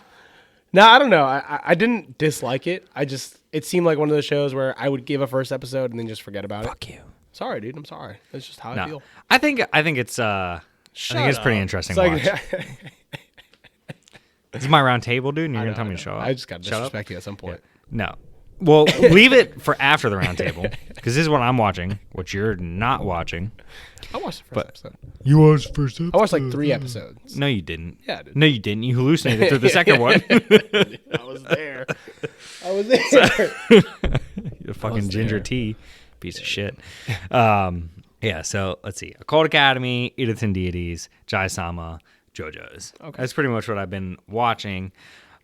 [SPEAKER 3] No, I don't know. I didn't dislike it. It seemed like one of those shows where I would give a first episode and then just forget about it.
[SPEAKER 2] Fuck you.
[SPEAKER 3] Sorry, dude. I'm sorry. That's just how I feel.
[SPEAKER 2] I think it's pretty interesting to watch. This is my round table, dude, and you're gonna tell me to show up.
[SPEAKER 3] I just got to
[SPEAKER 2] Shut up?
[SPEAKER 3] disrespect you at some point.
[SPEAKER 2] No. Well, leave it for after the round table, because this is what I'm watching, which you're not watching.
[SPEAKER 3] I watched the first episode.
[SPEAKER 1] You watched first episode?
[SPEAKER 3] I watched like 3 episodes.
[SPEAKER 2] No, you didn't.
[SPEAKER 3] Yeah, I did.
[SPEAKER 2] No, you didn't. You hallucinated through the second one.
[SPEAKER 3] I was there. I was there.
[SPEAKER 2] You fucking ginger tea, piece of shit. Yeah. So let's see: Occult Academy, Ida-ten Deities, Jai-sama, JoJo's. Okay, that's pretty much what I've been watching.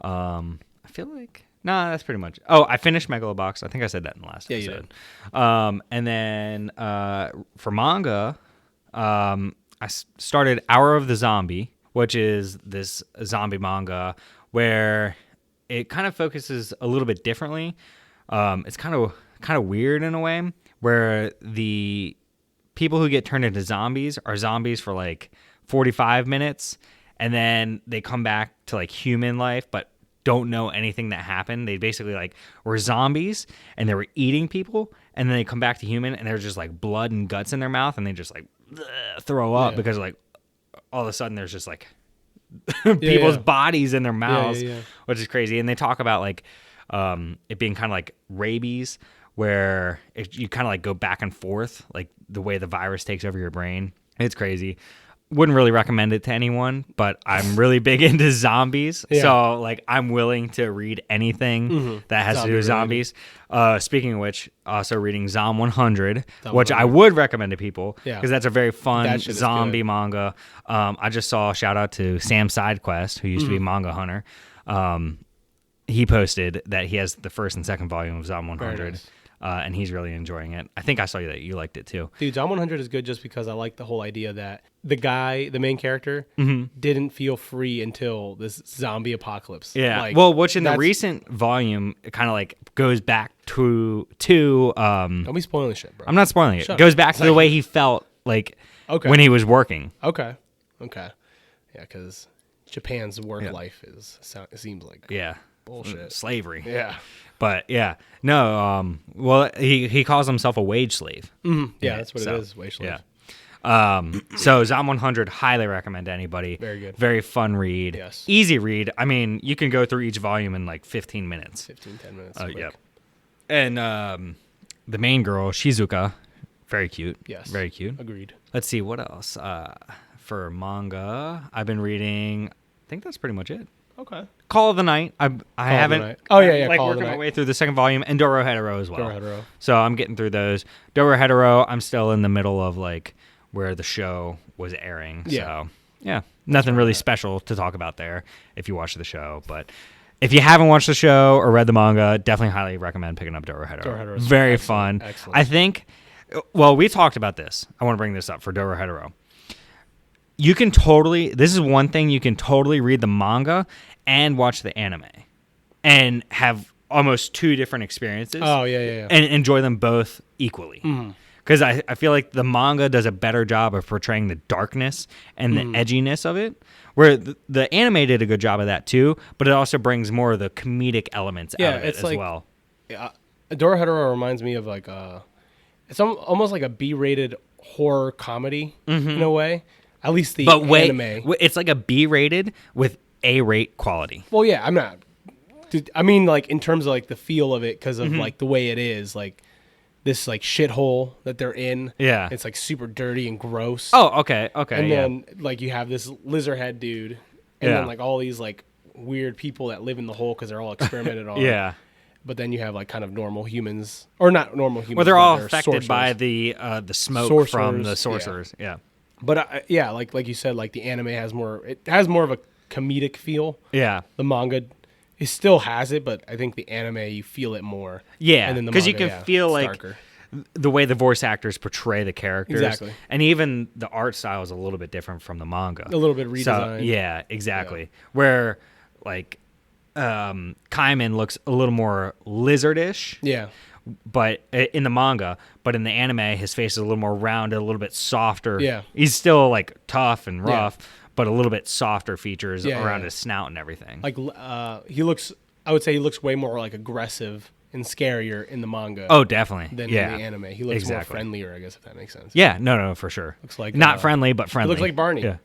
[SPEAKER 2] I feel like that's pretty much. Oh, I finished Megalobox. I think I said that in the last episode. And then for manga, I started Hour of the Zombie, which is this zombie manga where it kind of focuses a little bit differently. It's kind of weird in a way, where the people who get turned into zombies are zombies for like 45 minutes, and then they come back to like human life, but don't know anything that happened. They basically like were zombies and they were eating people, and then they come back to human and there's just like blood and guts in their mouth, and they just like throw up because like all of a sudden there's just like people's bodies in their mouths, which is crazy. And they talk about like it being kind of like rabies, where you kind of like go back and forth, like the way the virus takes over your brain. It's crazy. Wouldn't really recommend it to anyone, but I'm really big into zombies. So like I'm willing to read anything that has to do with zombies. Speaking of which, also reading Zom 100, which I would recommend to people because that's a very fun zombie manga. I just saw a shout out to Sam Sidequest, who used to be Manga Hunter. He posted that he has the first and second volume of Zom 100. and he's really enjoying it. I think I saw that you liked it too.
[SPEAKER 3] Dude, Zom 100 is good just because I like the whole idea that the guy, the main character, didn't feel free until this zombie apocalypse.
[SPEAKER 2] Yeah.
[SPEAKER 3] Like,
[SPEAKER 2] Well, which in the
[SPEAKER 3] that's-
[SPEAKER 2] recent volume, it kind of like goes back to
[SPEAKER 3] Don't be spoiling shit, bro.
[SPEAKER 2] I'm not spoiling it.
[SPEAKER 3] Shut
[SPEAKER 2] It goes
[SPEAKER 3] up.
[SPEAKER 2] back to the way he felt like
[SPEAKER 3] Okay.
[SPEAKER 2] when he was working.
[SPEAKER 3] Okay. Yeah, because Japan's work life it seems like
[SPEAKER 2] Yeah.
[SPEAKER 3] bullshit.
[SPEAKER 2] Slavery.
[SPEAKER 3] Yeah.
[SPEAKER 2] But yeah. No, well, he calls himself a wage slave.
[SPEAKER 3] Yeah, that's what
[SPEAKER 2] so,
[SPEAKER 3] it is. Wage slave.
[SPEAKER 2] Yeah. So Zom 100, highly recommend to anybody.
[SPEAKER 3] Very good.
[SPEAKER 2] Very fun read.
[SPEAKER 3] Yes.
[SPEAKER 2] Easy read. I mean, you can go through each volume in like 15 minutes.
[SPEAKER 3] 10 minutes.
[SPEAKER 2] Yeah. And the main girl, Shizuka, very cute.
[SPEAKER 3] Yes.
[SPEAKER 2] Very cute.
[SPEAKER 3] Agreed.
[SPEAKER 2] Let's see, what else? For manga, I've been reading, I think that's pretty much it.
[SPEAKER 3] Okay.
[SPEAKER 2] Call of the Night. I haven't.
[SPEAKER 3] Night. Oh, yeah,
[SPEAKER 2] Like
[SPEAKER 3] Call of the
[SPEAKER 2] working my
[SPEAKER 3] Night.
[SPEAKER 2] way through the second volume, and Doro Hetero as well.
[SPEAKER 3] Doro Hetero.
[SPEAKER 2] So I'm getting through those. Doro Hetero, I'm still in the middle of like where the show was airing.
[SPEAKER 3] Yeah.
[SPEAKER 2] So yeah, nothing really special to talk about there if you watch the show. But if you haven't watched the show or read the manga, definitely highly recommend picking up Doro Hetero.
[SPEAKER 3] Doro Hetero is
[SPEAKER 2] very
[SPEAKER 3] excellent,
[SPEAKER 2] fun.
[SPEAKER 3] excellent.
[SPEAKER 2] I think. Well, we talked about this. I want to bring this up for Doro Hetero. You can totally. This is one thing you can totally read the manga and watch the anime, and have almost two different experiences.
[SPEAKER 3] Oh, yeah.
[SPEAKER 2] And enjoy them both equally. Because I feel like the manga does a better job of portraying the darkness and the edginess of it, where the anime did a good job of that too, but it also brings more of the comedic elements out of it
[SPEAKER 3] it's
[SPEAKER 2] as
[SPEAKER 3] like-
[SPEAKER 2] well.
[SPEAKER 3] Doro Hetero reminds me of like it's almost like a B-rated horror comedy in a way. At least the anime.
[SPEAKER 2] It's like a B-rated with A-rate quality.
[SPEAKER 3] Well, yeah, I'm not. Dude, I mean, like in terms of like the feel of it, because of like the way it is, like this like shithole that they're in.
[SPEAKER 2] Yeah.
[SPEAKER 3] It's like super dirty and gross.
[SPEAKER 2] Oh, okay,
[SPEAKER 3] and
[SPEAKER 2] yeah.
[SPEAKER 3] then like you have this lizard head dude, and
[SPEAKER 2] Yeah.
[SPEAKER 3] then like all these like weird people that live in the hole because they're all experimented on.
[SPEAKER 2] Yeah.
[SPEAKER 3] But then you have like kind of normal humans, or not normal humans.
[SPEAKER 2] Well, they're
[SPEAKER 3] but
[SPEAKER 2] all
[SPEAKER 3] they're
[SPEAKER 2] affected by
[SPEAKER 3] sorcerers.
[SPEAKER 2] the smoke
[SPEAKER 3] Sorcerers,
[SPEAKER 2] from the
[SPEAKER 3] yeah.
[SPEAKER 2] sorcerers. Yeah.
[SPEAKER 3] But yeah, like you said, like the anime has more. It has more of a comedic feel.
[SPEAKER 2] Yeah.
[SPEAKER 3] The manga, it still has it, but I think the anime you feel it more.
[SPEAKER 2] Yeah,
[SPEAKER 3] and then the
[SPEAKER 2] because you
[SPEAKER 3] manga,
[SPEAKER 2] can
[SPEAKER 3] yeah,
[SPEAKER 2] feel
[SPEAKER 3] it's
[SPEAKER 2] like
[SPEAKER 3] darker.
[SPEAKER 2] the way the voice actors portray the characters.
[SPEAKER 3] Exactly.
[SPEAKER 2] And even the art style is a little bit different from the manga.
[SPEAKER 3] A little bit
[SPEAKER 2] So,
[SPEAKER 3] redesigned.
[SPEAKER 2] yeah, exactly. Where like Kaiman looks a little more lizardish.
[SPEAKER 3] Yeah.
[SPEAKER 2] But in the manga, but in the anime, his face is a little more rounded, a little bit softer.
[SPEAKER 3] Yeah.
[SPEAKER 2] He's still like tough and
[SPEAKER 3] Yeah.
[SPEAKER 2] rough, but a little bit softer features
[SPEAKER 3] Yeah,
[SPEAKER 2] around
[SPEAKER 3] yeah.
[SPEAKER 2] his snout and everything.
[SPEAKER 3] Like he looks. I would say he looks way more like aggressive and scarier in the manga.
[SPEAKER 2] Oh, definitely.
[SPEAKER 3] Than
[SPEAKER 2] yeah.
[SPEAKER 3] in the anime. He looks more
[SPEAKER 2] Exactly.
[SPEAKER 3] friendlier, I guess, if that makes sense.
[SPEAKER 2] Yeah, no, for sure.
[SPEAKER 3] Looks like,
[SPEAKER 2] not friendly, but
[SPEAKER 3] He
[SPEAKER 2] friendly.
[SPEAKER 3] looks like Barney.
[SPEAKER 2] Yeah.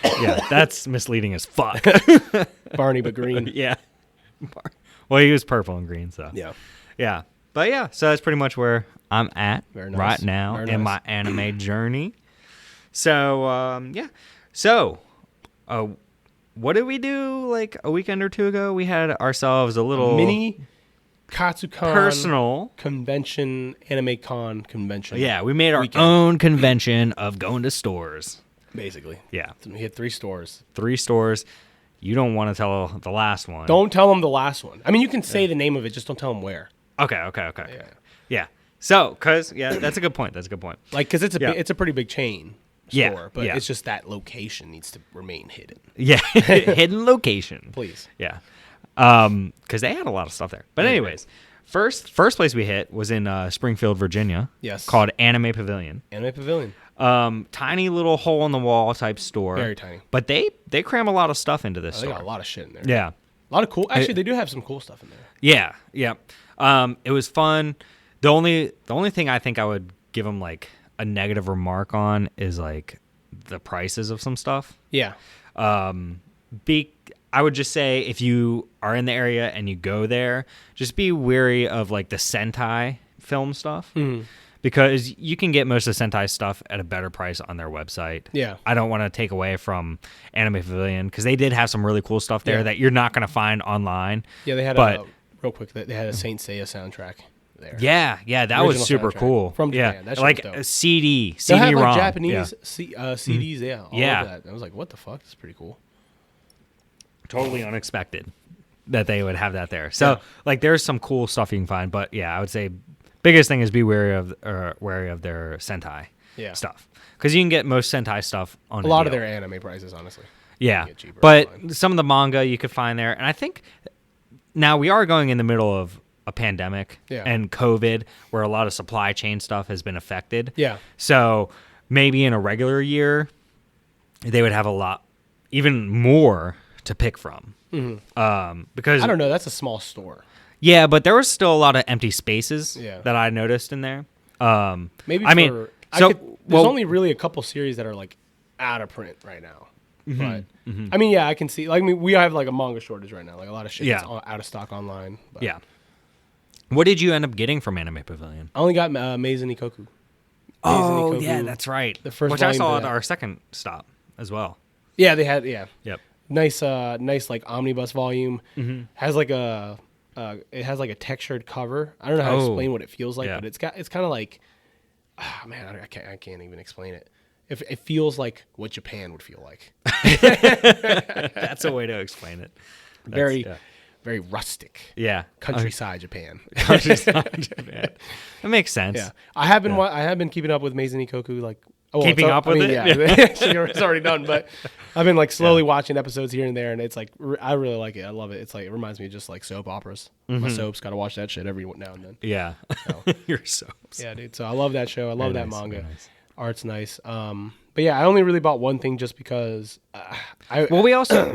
[SPEAKER 2] Yeah, that's misleading as fuck.
[SPEAKER 3] Barney, but green.
[SPEAKER 2] Yeah. Well, he was purple and green, so.
[SPEAKER 3] Yeah.
[SPEAKER 2] Yeah. But yeah, so that's pretty much where I'm at
[SPEAKER 3] Very nice.
[SPEAKER 2] right now
[SPEAKER 3] Very
[SPEAKER 2] in my
[SPEAKER 3] nice.
[SPEAKER 2] anime journey. So, yeah. So, what did we do like a weekend or two ago? We had ourselves a little
[SPEAKER 3] Mini Katsucon
[SPEAKER 2] personal.
[SPEAKER 3] convention, anime con convention.
[SPEAKER 2] Yeah, we made our
[SPEAKER 3] Weekend.
[SPEAKER 2] own convention of going to stores.
[SPEAKER 3] Basically.
[SPEAKER 2] Yeah.
[SPEAKER 3] So we hit 3 stores.
[SPEAKER 2] 3 stores. You don't want to tell the last one.
[SPEAKER 3] Don't tell them the last one. I mean, you can say the name of it, just don't tell them where.
[SPEAKER 2] Okay. Yeah. So, that's a good point.
[SPEAKER 3] Like, because it's a
[SPEAKER 2] Yeah.
[SPEAKER 3] it's a pretty big chain
[SPEAKER 2] Yeah,
[SPEAKER 3] store, but
[SPEAKER 2] yeah.
[SPEAKER 3] it's just that location needs to remain hidden.
[SPEAKER 2] Yeah. Hidden location.
[SPEAKER 3] Please.
[SPEAKER 2] Yeah. Because they had a lot of stuff there. But anyways, first place we hit was in Springfield, Virginia.
[SPEAKER 3] Yes.
[SPEAKER 2] Called Anime Pavilion.
[SPEAKER 3] Anime Pavilion.
[SPEAKER 2] Tiny little hole in the wall type store.
[SPEAKER 3] Very tiny.
[SPEAKER 2] But they cram a lot of stuff into this
[SPEAKER 3] They
[SPEAKER 2] store.
[SPEAKER 3] got a lot of shit in there.
[SPEAKER 2] Yeah.
[SPEAKER 3] A lot of cool. Actually, they do have some cool stuff in there.
[SPEAKER 2] Yeah. It was fun. The only thing I think I would give them like a negative remark on is like the prices of some stuff.
[SPEAKER 3] Yeah.
[SPEAKER 2] I would just say if you are in the area and you go there, just be wary of like the Sentai film stuff. Because you can get most of the Sentai stuff at a better price on their website.
[SPEAKER 3] Yeah.
[SPEAKER 2] I don't want to take away from Anime Pavilion because they did have some really cool stuff there that you're not going to find online.
[SPEAKER 3] Yeah, they had real quick, they had a Saint Seiya soundtrack there.
[SPEAKER 2] Yeah, that was
[SPEAKER 3] Original
[SPEAKER 2] super
[SPEAKER 3] soundtrack
[SPEAKER 2] cool.
[SPEAKER 3] from Japan.
[SPEAKER 2] Yeah,
[SPEAKER 3] That shit
[SPEAKER 2] like
[SPEAKER 3] was dope.
[SPEAKER 2] a CD
[SPEAKER 3] They had
[SPEAKER 2] ROM.
[SPEAKER 3] like Japanese
[SPEAKER 2] Yeah.
[SPEAKER 3] CDs, yeah. All
[SPEAKER 2] Yeah.
[SPEAKER 3] of that. I was like, what the fuck? That's pretty cool.
[SPEAKER 2] Totally unexpected. that they would have that there. So
[SPEAKER 3] Yeah.
[SPEAKER 2] like there's some cool stuff you can find, but yeah, I would say biggest thing is be wary of their Sentai stuff, because you can get most Sentai stuff on
[SPEAKER 3] A lot of
[SPEAKER 2] deal.
[SPEAKER 3] their anime prices, honestly.
[SPEAKER 2] Yeah,
[SPEAKER 3] get cheaper
[SPEAKER 2] but
[SPEAKER 3] online.
[SPEAKER 2] some of the manga you could find there, and I think now we are going in the middle of a pandemic and COVID, where a lot of supply chain stuff has been affected.
[SPEAKER 3] Yeah.
[SPEAKER 2] So maybe in a regular year, they would have a lot, even more to pick from. Because
[SPEAKER 3] I don't know. That's a small store.
[SPEAKER 2] yeah, but there was still a lot of empty spaces
[SPEAKER 3] Yeah.
[SPEAKER 2] that I noticed in there.
[SPEAKER 3] Maybe
[SPEAKER 2] I mean,
[SPEAKER 3] for,
[SPEAKER 2] so
[SPEAKER 3] there's only really a couple series that are like out of print right now. But I mean, yeah, I can see. Like, I mean, we have like a manga shortage right now. Like a lot of shit that's out of stock online. But
[SPEAKER 2] Yeah. What did you end up getting from Anime Pavilion?
[SPEAKER 3] I only got Meizen Ikoku.
[SPEAKER 2] Oh,
[SPEAKER 3] Meizen
[SPEAKER 2] yeah,
[SPEAKER 3] Ikoku.
[SPEAKER 2] that's right.
[SPEAKER 3] The first
[SPEAKER 2] which I
[SPEAKER 3] volume
[SPEAKER 2] saw
[SPEAKER 3] of
[SPEAKER 2] at
[SPEAKER 3] that.
[SPEAKER 2] our second stop as well.
[SPEAKER 3] Yeah, they had
[SPEAKER 2] Yep.
[SPEAKER 3] nice like omnibus volume. Has like a it has like a textured cover. I don't know how to explain what it feels like,
[SPEAKER 2] Yeah.
[SPEAKER 3] but it's kind of like, man, I can't even explain it. It feels like what Japan would feel like.
[SPEAKER 2] That's a way to explain it.
[SPEAKER 3] Very rustic.
[SPEAKER 2] Yeah.
[SPEAKER 3] Countryside Japan.
[SPEAKER 2] Countryside Japan. That makes sense.
[SPEAKER 3] Yeah, I have been keeping up with Meizen Ikoku, like
[SPEAKER 2] Keeping up with it?
[SPEAKER 3] Yeah, it's already done, but I've been like slowly watching episodes here and there, and it's like I really like it. I love it. It's like it reminds me of just like soap operas. My soaps, gotta watch that shit every now and then.
[SPEAKER 2] Yeah. You're so
[SPEAKER 3] Yeah, dude. So I love that show. I love
[SPEAKER 2] Very
[SPEAKER 3] that
[SPEAKER 2] nice,
[SPEAKER 3] manga.
[SPEAKER 2] very nice.
[SPEAKER 3] Art's nice. But yeah, I only really bought one thing just because
[SPEAKER 2] Well,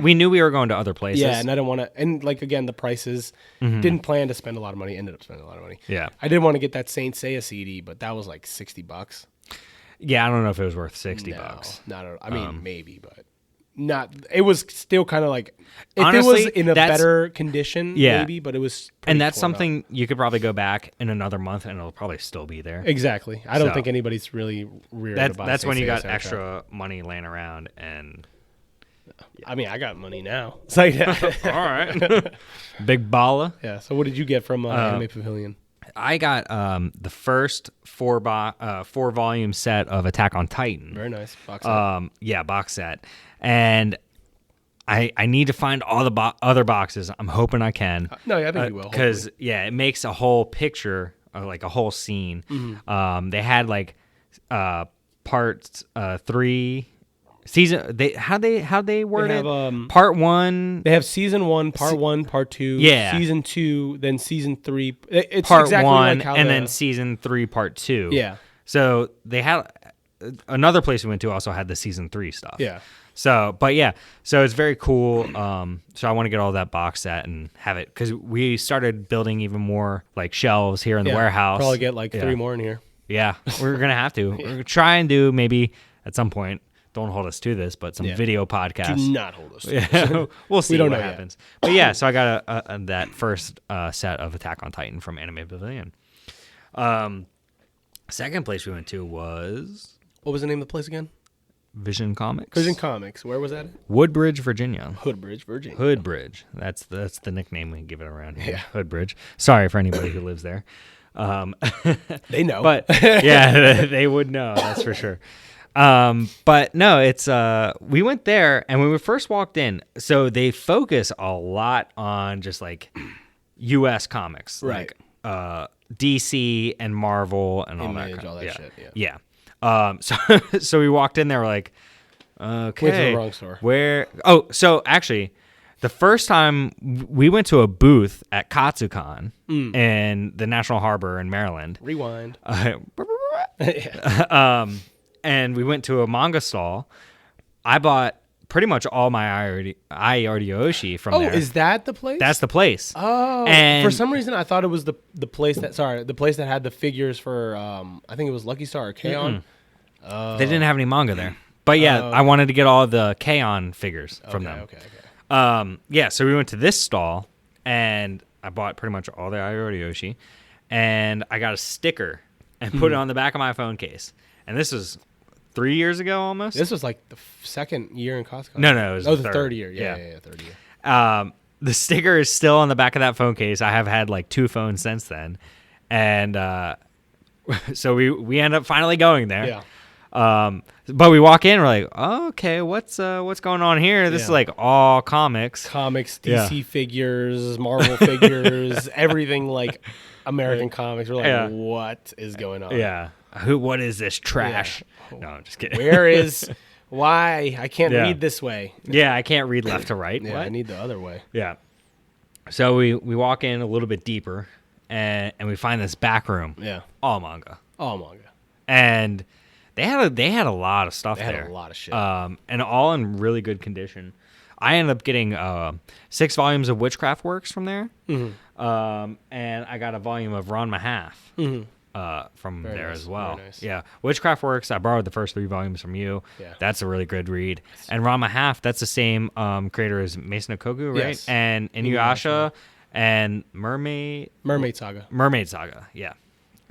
[SPEAKER 2] we knew we were going to other places.
[SPEAKER 3] yeah, and I didn't want to. And like again, the prices. Didn't plan to spend a lot of money. Ended up spending a lot of money.
[SPEAKER 2] Yeah.
[SPEAKER 3] I did want to get that Saint Seiya CD, but that was like $60.
[SPEAKER 2] Yeah, I don't know if it was worth $60.
[SPEAKER 3] Not. I mean, maybe, but not. It was still kind of like if
[SPEAKER 2] Honestly,
[SPEAKER 3] it was in a
[SPEAKER 2] that's-
[SPEAKER 3] better condition,
[SPEAKER 2] Yeah.
[SPEAKER 3] maybe. But it was, pretty
[SPEAKER 2] And that's
[SPEAKER 3] torn up.
[SPEAKER 2] something you could probably go back in another month and it'll probably still be there.
[SPEAKER 3] Exactly. I don't
[SPEAKER 2] So-
[SPEAKER 3] think anybody's really reared to buy.
[SPEAKER 2] That's
[SPEAKER 3] Saint
[SPEAKER 2] when you
[SPEAKER 3] Seiya
[SPEAKER 2] got
[SPEAKER 3] soundtrack.
[SPEAKER 2] extra money laying around and
[SPEAKER 3] I mean, I got money now. It's like,
[SPEAKER 2] all right. Big balla.
[SPEAKER 3] yeah. So, what did you get from Anime Pavilion?
[SPEAKER 2] I got the first four volume set of Attack on Titan.
[SPEAKER 3] Very nice box set.
[SPEAKER 2] Yeah, box set. And I need to find all the other boxes. I'm hoping I can.
[SPEAKER 3] No, yeah, I think you will.
[SPEAKER 2] Because yeah, it makes a whole picture, like a whole scene. They had like parts 3 season. How they word
[SPEAKER 3] have,
[SPEAKER 2] it? Part 1.
[SPEAKER 3] They have season 1, part 1, part 2,
[SPEAKER 2] Yeah.
[SPEAKER 3] season 2, then season 3. It's
[SPEAKER 2] Part
[SPEAKER 3] exactly
[SPEAKER 2] 1
[SPEAKER 3] like how
[SPEAKER 2] and
[SPEAKER 3] the-
[SPEAKER 2] then season 3 part 2.
[SPEAKER 3] Yeah.
[SPEAKER 2] So they had another place we went to also had the season 3 stuff.
[SPEAKER 3] Yeah.
[SPEAKER 2] So, but yeah, so it's very cool. So I want to get all that box set and have it because we started building even more like shelves here in the
[SPEAKER 3] Yeah,
[SPEAKER 2] warehouse.
[SPEAKER 3] Probably get like 3 more in here.
[SPEAKER 2] Yeah, we're gonna have to. We're gonna try and do maybe at some point. Don't hold us to this, but some video podcasts.
[SPEAKER 3] Do not hold us.
[SPEAKER 2] Yeah, we'll see
[SPEAKER 3] don't
[SPEAKER 2] what
[SPEAKER 3] know yet.
[SPEAKER 2] happens. But yeah, so I got that first set of Attack on Titan from Anime Pavilion. Second place we went to was
[SPEAKER 3] What was the name of the place again?
[SPEAKER 2] Vision Comics.
[SPEAKER 3] Vision Comics. Where was that?
[SPEAKER 2] Woodbridge, Virginia.
[SPEAKER 3] Hoodbridge, Virginia.
[SPEAKER 2] Hoodbridge. That's the nickname we give it around here.
[SPEAKER 3] Yeah.
[SPEAKER 2] Hoodbridge. Sorry for anybody who lives there.
[SPEAKER 3] They know.
[SPEAKER 2] But yeah, they would know. That's for sure. But no, it's we went there and when we first walked in, so they focus a lot on just like US comics,
[SPEAKER 3] Right.
[SPEAKER 2] like DC and Marvel and all that
[SPEAKER 3] Image,
[SPEAKER 2] kind
[SPEAKER 3] all
[SPEAKER 2] of
[SPEAKER 3] that
[SPEAKER 2] yeah.
[SPEAKER 3] shit,
[SPEAKER 2] Yeah. So we walked in there, we're like, okay,
[SPEAKER 3] Went to the wrong store.
[SPEAKER 2] where? Oh, so actually, the first time we went to a booth at Katsucon in the National Harbor in Maryland.
[SPEAKER 3] Rewind.
[SPEAKER 2] And we went to a manga stall. I bought pretty much all my Iorioshi from
[SPEAKER 3] Oh,
[SPEAKER 2] there.
[SPEAKER 3] is that the place?
[SPEAKER 2] That's the place.
[SPEAKER 3] Oh,
[SPEAKER 2] And-
[SPEAKER 3] for some reason I thought it was the place that had the figures for I think it was Lucky Star or K-On.
[SPEAKER 2] They didn't have any manga there. But yeah, I wanted to get all the K-On figures from them.
[SPEAKER 3] Okay.
[SPEAKER 2] Yeah, so we went to this stall, and I bought pretty much all the Iorioshi, and I got a sticker and put it on the back of my phone case. And this was 3 years ago almost.
[SPEAKER 3] This was like the second year in Costco.
[SPEAKER 2] No, it was
[SPEAKER 3] the
[SPEAKER 2] the
[SPEAKER 3] third year. Yeah, third year.
[SPEAKER 2] The sticker is still on the back of that phone case. I have had like 2 phones since then. And so we end up finally going there.
[SPEAKER 3] Yeah.
[SPEAKER 2] But we walk in, we're like, oh, okay, what's going on here? This is like all comics.
[SPEAKER 3] Comics, DC figures, Marvel figures, everything like American comics. We're like, what is going on?
[SPEAKER 2] Yeah. What is this trash? Yeah. No, I'm just kidding.
[SPEAKER 3] Why? I can't read this way.
[SPEAKER 2] Yeah, I can't read left to right.
[SPEAKER 3] Yeah,
[SPEAKER 2] what?
[SPEAKER 3] I need the other way.
[SPEAKER 2] Yeah. So we walk in a little bit deeper, and we find this back room.
[SPEAKER 3] Yeah.
[SPEAKER 2] All manga. And they had a lot of stuff there.
[SPEAKER 3] They had a lot of shit.
[SPEAKER 2] And all in really good condition. I ended up getting 6 volumes of Witchcraft Works from there. Mm-hmm. And I got a volume of Ron Mahaff from
[SPEAKER 3] Very
[SPEAKER 2] there
[SPEAKER 3] nice.
[SPEAKER 2] as well.
[SPEAKER 3] Very nice.
[SPEAKER 2] Yeah. Witchcraft Works, I borrowed the first 3 volumes from you. Yeah. That's a really good read. And Ron Mahaff, that's the same creator as Mason Okoku, right?
[SPEAKER 3] Yes.
[SPEAKER 2] And Inuyasha and Mermaid
[SPEAKER 3] Saga.
[SPEAKER 2] Yeah.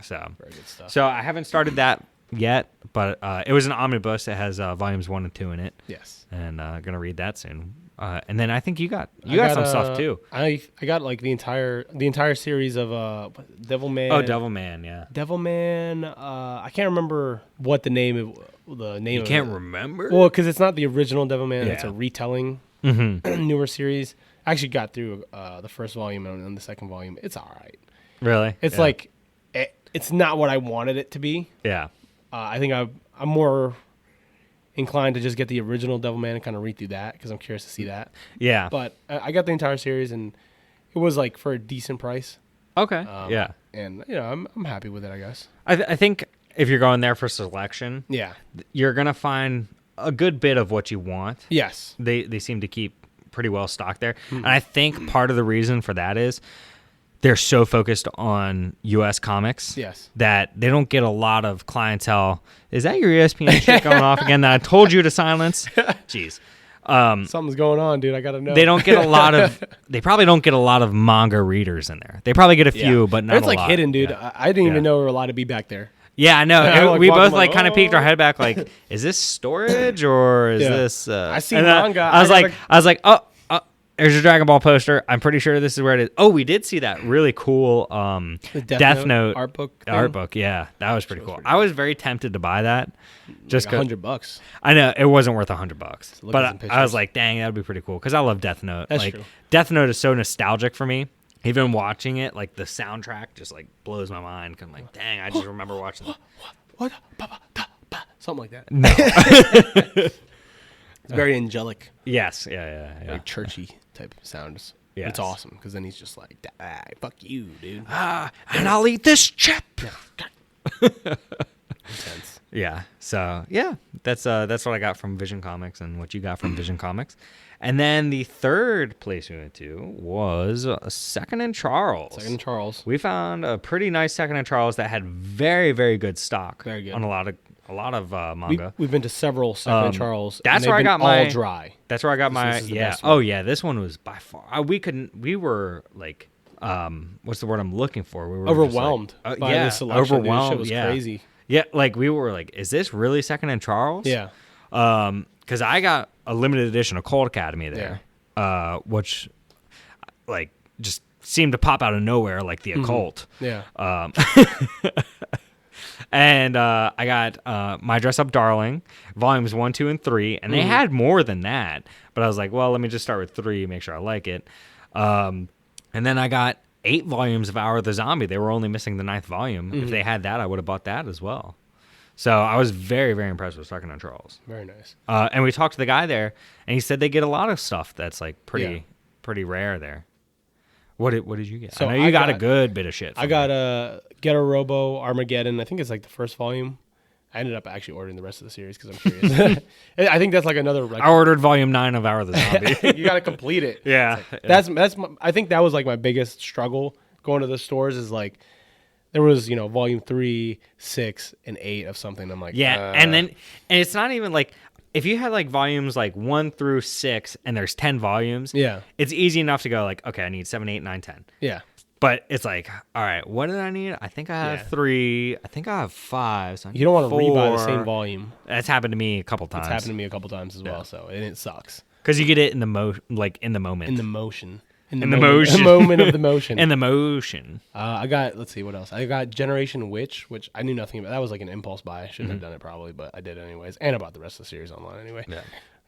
[SPEAKER 2] So
[SPEAKER 3] Very good stuff.
[SPEAKER 2] So I haven't started that yet, but it was an omnibus that has volumes 1 and 2 in it.
[SPEAKER 3] Yes.
[SPEAKER 2] And gonna read that soon. And then I think you got some stuff too.
[SPEAKER 3] I got like the entire series of Devilman.
[SPEAKER 2] Oh, Devilman, yeah.
[SPEAKER 3] Devilman. I can't remember what the name of
[SPEAKER 2] You can't remember?
[SPEAKER 3] Well, because it's not the original Devilman.
[SPEAKER 2] Yeah.
[SPEAKER 3] It's a retelling, newer series. I actually got through the first volume and the second volume. It's all right.
[SPEAKER 2] Really?
[SPEAKER 3] It's like it's not what I wanted it to be.
[SPEAKER 2] Yeah.
[SPEAKER 3] I think I'm more inclined to just get the original Devilman and kind of read through that because I'm curious to see that.
[SPEAKER 2] Yeah.
[SPEAKER 3] But I got the entire series and it was like for a decent price.
[SPEAKER 2] Okay. Yeah.
[SPEAKER 3] And I'm happy with it, I guess.
[SPEAKER 2] I think if you're going there for selection,
[SPEAKER 3] Yeah.
[SPEAKER 2] you're gonna find a good bit of what you want.
[SPEAKER 3] Yes.
[SPEAKER 2] They seem to keep pretty well stocked there, and I think part of the reason for that is they're so focused on U.S. comics that they don't get a lot of clientele. Is that your ESPN shit going off again that I told you to silence? Jeez.
[SPEAKER 3] Something's going on, dude. I got to know.
[SPEAKER 2] They don't get a lot of. They probably don't get a lot of manga readers in there. They probably get a few, but not a lot.
[SPEAKER 3] It's like hidden, dude.
[SPEAKER 2] Yeah.
[SPEAKER 3] I didn't even know we were allowed to be back there.
[SPEAKER 2] Yeah, I know.
[SPEAKER 3] Like
[SPEAKER 2] we both
[SPEAKER 3] like,
[SPEAKER 2] kind of peeked our head back, like, is this storage or is this?
[SPEAKER 3] I see manga.
[SPEAKER 2] I was like, oh, there's your Dragon Ball poster. I'm pretty sure this is where it is. Oh, we did see that really cool
[SPEAKER 3] the
[SPEAKER 2] Death Note
[SPEAKER 3] art book.
[SPEAKER 2] Art book, yeah, that was pretty cool. I was very tempted to buy that. Just
[SPEAKER 3] like $100.
[SPEAKER 2] I know it wasn't worth $100, but I was
[SPEAKER 3] pictures.
[SPEAKER 2] like, dang, that would be pretty cool because I love Death Note.
[SPEAKER 3] That's
[SPEAKER 2] like,
[SPEAKER 3] true.
[SPEAKER 2] Death Note is so nostalgic for me. Even watching it, like the soundtrack just like blows my mind. 'Cause I'm like, dang, I just remember watching.
[SPEAKER 3] What? Something like that.
[SPEAKER 2] No.
[SPEAKER 3] It's very angelic.
[SPEAKER 2] Yes, yeah.
[SPEAKER 3] Like churchy type sounds.
[SPEAKER 2] Yes.
[SPEAKER 3] It's awesome because then he's just like, fuck you, dude.
[SPEAKER 2] And I'll eat this chip.
[SPEAKER 3] Intense.
[SPEAKER 2] Yeah. So yeah, that's what I got from Vision Comics and what you got from Vision Comics. And then the third place we went to was Second and Charles.
[SPEAKER 3] Second and Charles.
[SPEAKER 2] We found a pretty nice Second and Charles that had very, very good stock.
[SPEAKER 3] Very good.
[SPEAKER 2] On a lot of manga.
[SPEAKER 3] We've been to several Second and Charles.
[SPEAKER 2] That's
[SPEAKER 3] and
[SPEAKER 2] where I got
[SPEAKER 3] all
[SPEAKER 2] my
[SPEAKER 3] dry.
[SPEAKER 2] That's where I got my
[SPEAKER 3] is the
[SPEAKER 2] yeah.
[SPEAKER 3] best one.
[SPEAKER 2] Oh yeah, this one was by far. We were like what's the word I'm looking for? We were just,
[SPEAKER 3] Overwhelmed
[SPEAKER 2] like,
[SPEAKER 3] by the selection.
[SPEAKER 2] overwhelmed.
[SPEAKER 3] Dude. Shit was crazy.
[SPEAKER 2] Yeah, like we were like, is this really Second and Charles?
[SPEAKER 3] Yeah.
[SPEAKER 2] Because I got a limited edition of Cold Academy there, which like just seemed to pop out of nowhere, like the occult.
[SPEAKER 3] Yeah.
[SPEAKER 2] And I got My Dress Up Darling, volumes 1, 2, and 3, and they had more than that. But I was like, well, let me just start with 3, make sure I like it. And then I got 8 volumes of Hour of the Zombie. They were only missing the 9th volume. If they had that, I would have bought that as well. So I was very, very impressed with Second and Charles.
[SPEAKER 3] Very nice.
[SPEAKER 2] And we talked to the guy there, and he said they get a lot of stuff that's like pretty rare there. What did you get?
[SPEAKER 3] So
[SPEAKER 2] I know you got a good bit of shit.
[SPEAKER 3] I got Ghetto Robo Armageddon. I think it's like the first volume. I ended up actually ordering the rest of the series because I'm curious. I think that's like another.
[SPEAKER 2] I ordered volume 9 of Hour of the Zombie.
[SPEAKER 3] You got to complete it.
[SPEAKER 2] Yeah,
[SPEAKER 3] That's I think that was like my biggest struggle going to the stores is like there was volume 3, 6, and 8 of something. I'm like
[SPEAKER 2] and it's not even like if you had like volumes like 1 through 6 and there's 10 volumes.
[SPEAKER 3] Yeah,
[SPEAKER 2] it's easy enough to go like okay, I need 7, 8, 9, 10.
[SPEAKER 3] Yeah.
[SPEAKER 2] But it's like, all right, what did I need? I think I have 3. I think I have 5. So
[SPEAKER 3] you don't want to
[SPEAKER 2] 4.
[SPEAKER 3] rebuy the same volume.
[SPEAKER 2] That's happened to me a couple times.
[SPEAKER 3] It's happened to me a couple times as well. So and it sucks
[SPEAKER 2] because you get it in the in the moment.
[SPEAKER 3] In the motion.
[SPEAKER 2] In the motion.
[SPEAKER 3] moment of the motion.
[SPEAKER 2] In the motion.
[SPEAKER 3] I got, let's see, what else? I got Generation Witch, which I knew nothing about. That was like an impulse buy. I shouldn't have done it probably, but I did anyways. And I bought the rest of the series online anyway.
[SPEAKER 2] Yeah.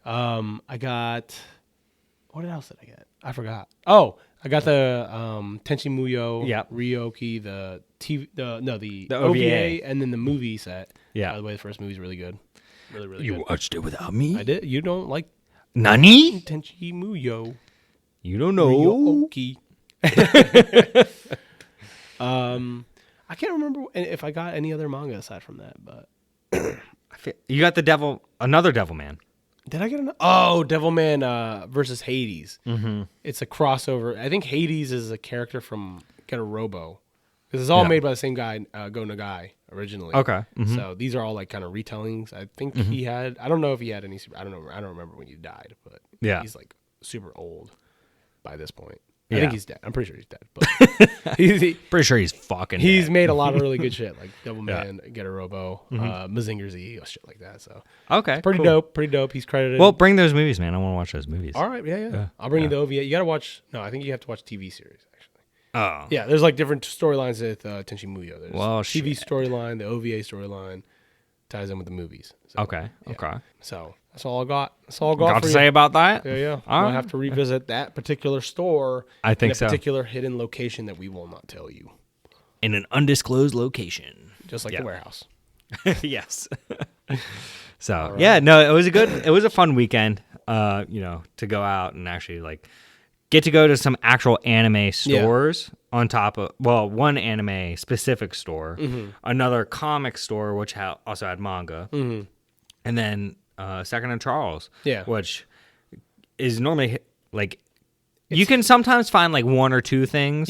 [SPEAKER 3] I got, what else did I get? I forgot. Oh, I got the Tenchi Muyo, Ryoki, the OVA, and then the movie set.
[SPEAKER 2] Yeah.
[SPEAKER 3] By the way, the first movie's really good. Really, really
[SPEAKER 2] You
[SPEAKER 3] good.
[SPEAKER 2] watched it without me?
[SPEAKER 3] I did. You don't like
[SPEAKER 2] Nani?
[SPEAKER 3] Tenchi Muyo.
[SPEAKER 2] You don't know.
[SPEAKER 3] Ryoki. I can't remember if I got any other manga aside from that, but
[SPEAKER 2] You got another Devil Man.
[SPEAKER 3] did I get another? Oh, Devilman versus Hades. Mm-hmm. It's a crossover. I think Hades is a character from Get a Robo, because it's all made by the same guy, Go Nagai, originally.
[SPEAKER 2] Okay. Mm-hmm.
[SPEAKER 3] So these are all like kind of retellings. I think he had. I don't know if he had any. I don't know. I don't remember when he died, but he's like super old by this point. I think he's dead. I'm pretty sure he's dead. But
[SPEAKER 2] Pretty sure he's fucking
[SPEAKER 3] he's
[SPEAKER 2] dead.
[SPEAKER 3] made a lot of really good shit, like Devilman, Get a Robo, Mazinger Z, shit like that. So
[SPEAKER 2] Okay.
[SPEAKER 3] pretty
[SPEAKER 2] cool.
[SPEAKER 3] dope. Pretty dope. He's credited.
[SPEAKER 2] Well, bring those movies, man. I want to watch those movies.
[SPEAKER 3] All right, yeah. I'll bring you the OVA. You gotta watch. No, I think you have to watch TV series actually.
[SPEAKER 2] Oh.
[SPEAKER 3] Yeah, there's like different storylines with Tenchi Muyo. There's
[SPEAKER 2] Well,
[SPEAKER 3] TV storyline, the OVA storyline ties in with the movies. So,
[SPEAKER 2] Okay.
[SPEAKER 3] yeah.
[SPEAKER 2] Okay.
[SPEAKER 3] So that's all I got. That's all I got
[SPEAKER 2] Got
[SPEAKER 3] for
[SPEAKER 2] to
[SPEAKER 3] you.
[SPEAKER 2] say about that?
[SPEAKER 3] Yeah.
[SPEAKER 2] All
[SPEAKER 3] I'll
[SPEAKER 2] right.
[SPEAKER 3] have to revisit that particular store.
[SPEAKER 2] I think
[SPEAKER 3] in a
[SPEAKER 2] so.
[SPEAKER 3] particular hidden location that we will not tell you,
[SPEAKER 2] In an undisclosed location.
[SPEAKER 3] just like the warehouse.
[SPEAKER 2] Yes. So yeah, no, it was a fun weekend. To go out and actually like get to go to some actual anime stores on top of one anime specific store, another comic store which also had manga, and then Second and Charles, which is normally like you can sometimes find like one or two things,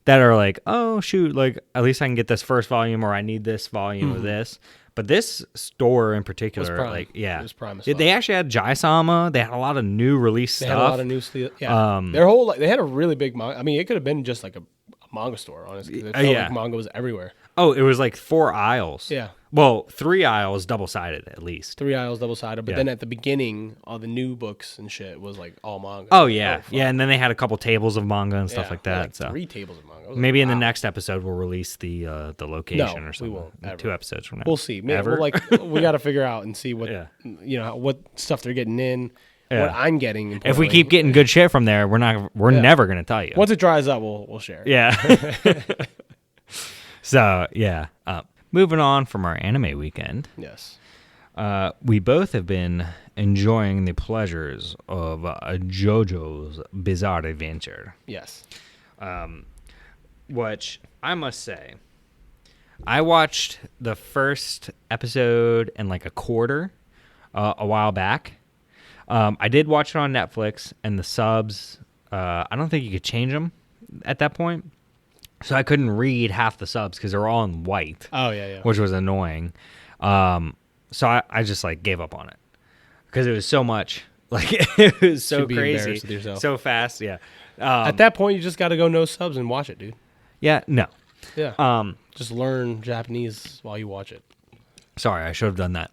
[SPEAKER 2] that are like, oh shoot, like at least I can get this first volume, or I need this volume of this. But this store in particular,
[SPEAKER 3] it was prime as fuck.
[SPEAKER 2] they actually had Jai-sama. They had a lot of new release stuff.
[SPEAKER 3] They had a lot of new stuff. Yeah, their whole they had a really big manga. I mean, it could have been just like a manga store, honestly. It felt like manga was everywhere.
[SPEAKER 2] Oh, it was like 4 aisles.
[SPEAKER 3] Yeah.
[SPEAKER 2] Well, 3 aisles double-sided at least.
[SPEAKER 3] 3 aisles double-sided, but then at the beginning, all the new books and shit was like all manga.
[SPEAKER 2] Oh, yeah. And then they had a couple tables of manga and stuff like
[SPEAKER 3] They had,
[SPEAKER 2] that.
[SPEAKER 3] like,
[SPEAKER 2] so
[SPEAKER 3] 3 tables of manga. I was
[SPEAKER 2] maybe
[SPEAKER 3] like,
[SPEAKER 2] in the
[SPEAKER 3] wow.
[SPEAKER 2] next episode we'll release the location or something.
[SPEAKER 3] we won't. Ever.
[SPEAKER 2] 2 episodes from now.
[SPEAKER 3] We'll see. Maybe
[SPEAKER 2] Ever?
[SPEAKER 3] we got to figure out and see what what stuff they're getting in, what I'm getting.
[SPEAKER 2] If we
[SPEAKER 3] importantly.
[SPEAKER 2] keep getting good shit from there, we're never going to tell you.
[SPEAKER 3] Once it dries up, we'll share it.
[SPEAKER 2] Yeah. So, yeah. Moving on from our anime weekend.
[SPEAKER 3] Yes.
[SPEAKER 2] We both have been enjoying the pleasures of JoJo's Bizarre Adventure.
[SPEAKER 3] Yes.
[SPEAKER 2] Which, I must say, I watched the first episode in like a quarter a while back. I did watch it on Netflix, and the subs, I don't think you could change them at that point. So I couldn't read half the subs because they were all in white.
[SPEAKER 3] Oh, yeah.
[SPEAKER 2] Which was annoying. So I just like gave up on it because it was so much. Like it was so
[SPEAKER 3] Should be
[SPEAKER 2] crazy,
[SPEAKER 3] embarrassed with yourself.
[SPEAKER 2] so fast. Yeah.
[SPEAKER 3] At that point, you just got to go no subs and watch it, dude.
[SPEAKER 2] Yeah. No.
[SPEAKER 3] Yeah. Just learn Japanese while you watch it.
[SPEAKER 2] Sorry, I should have done that.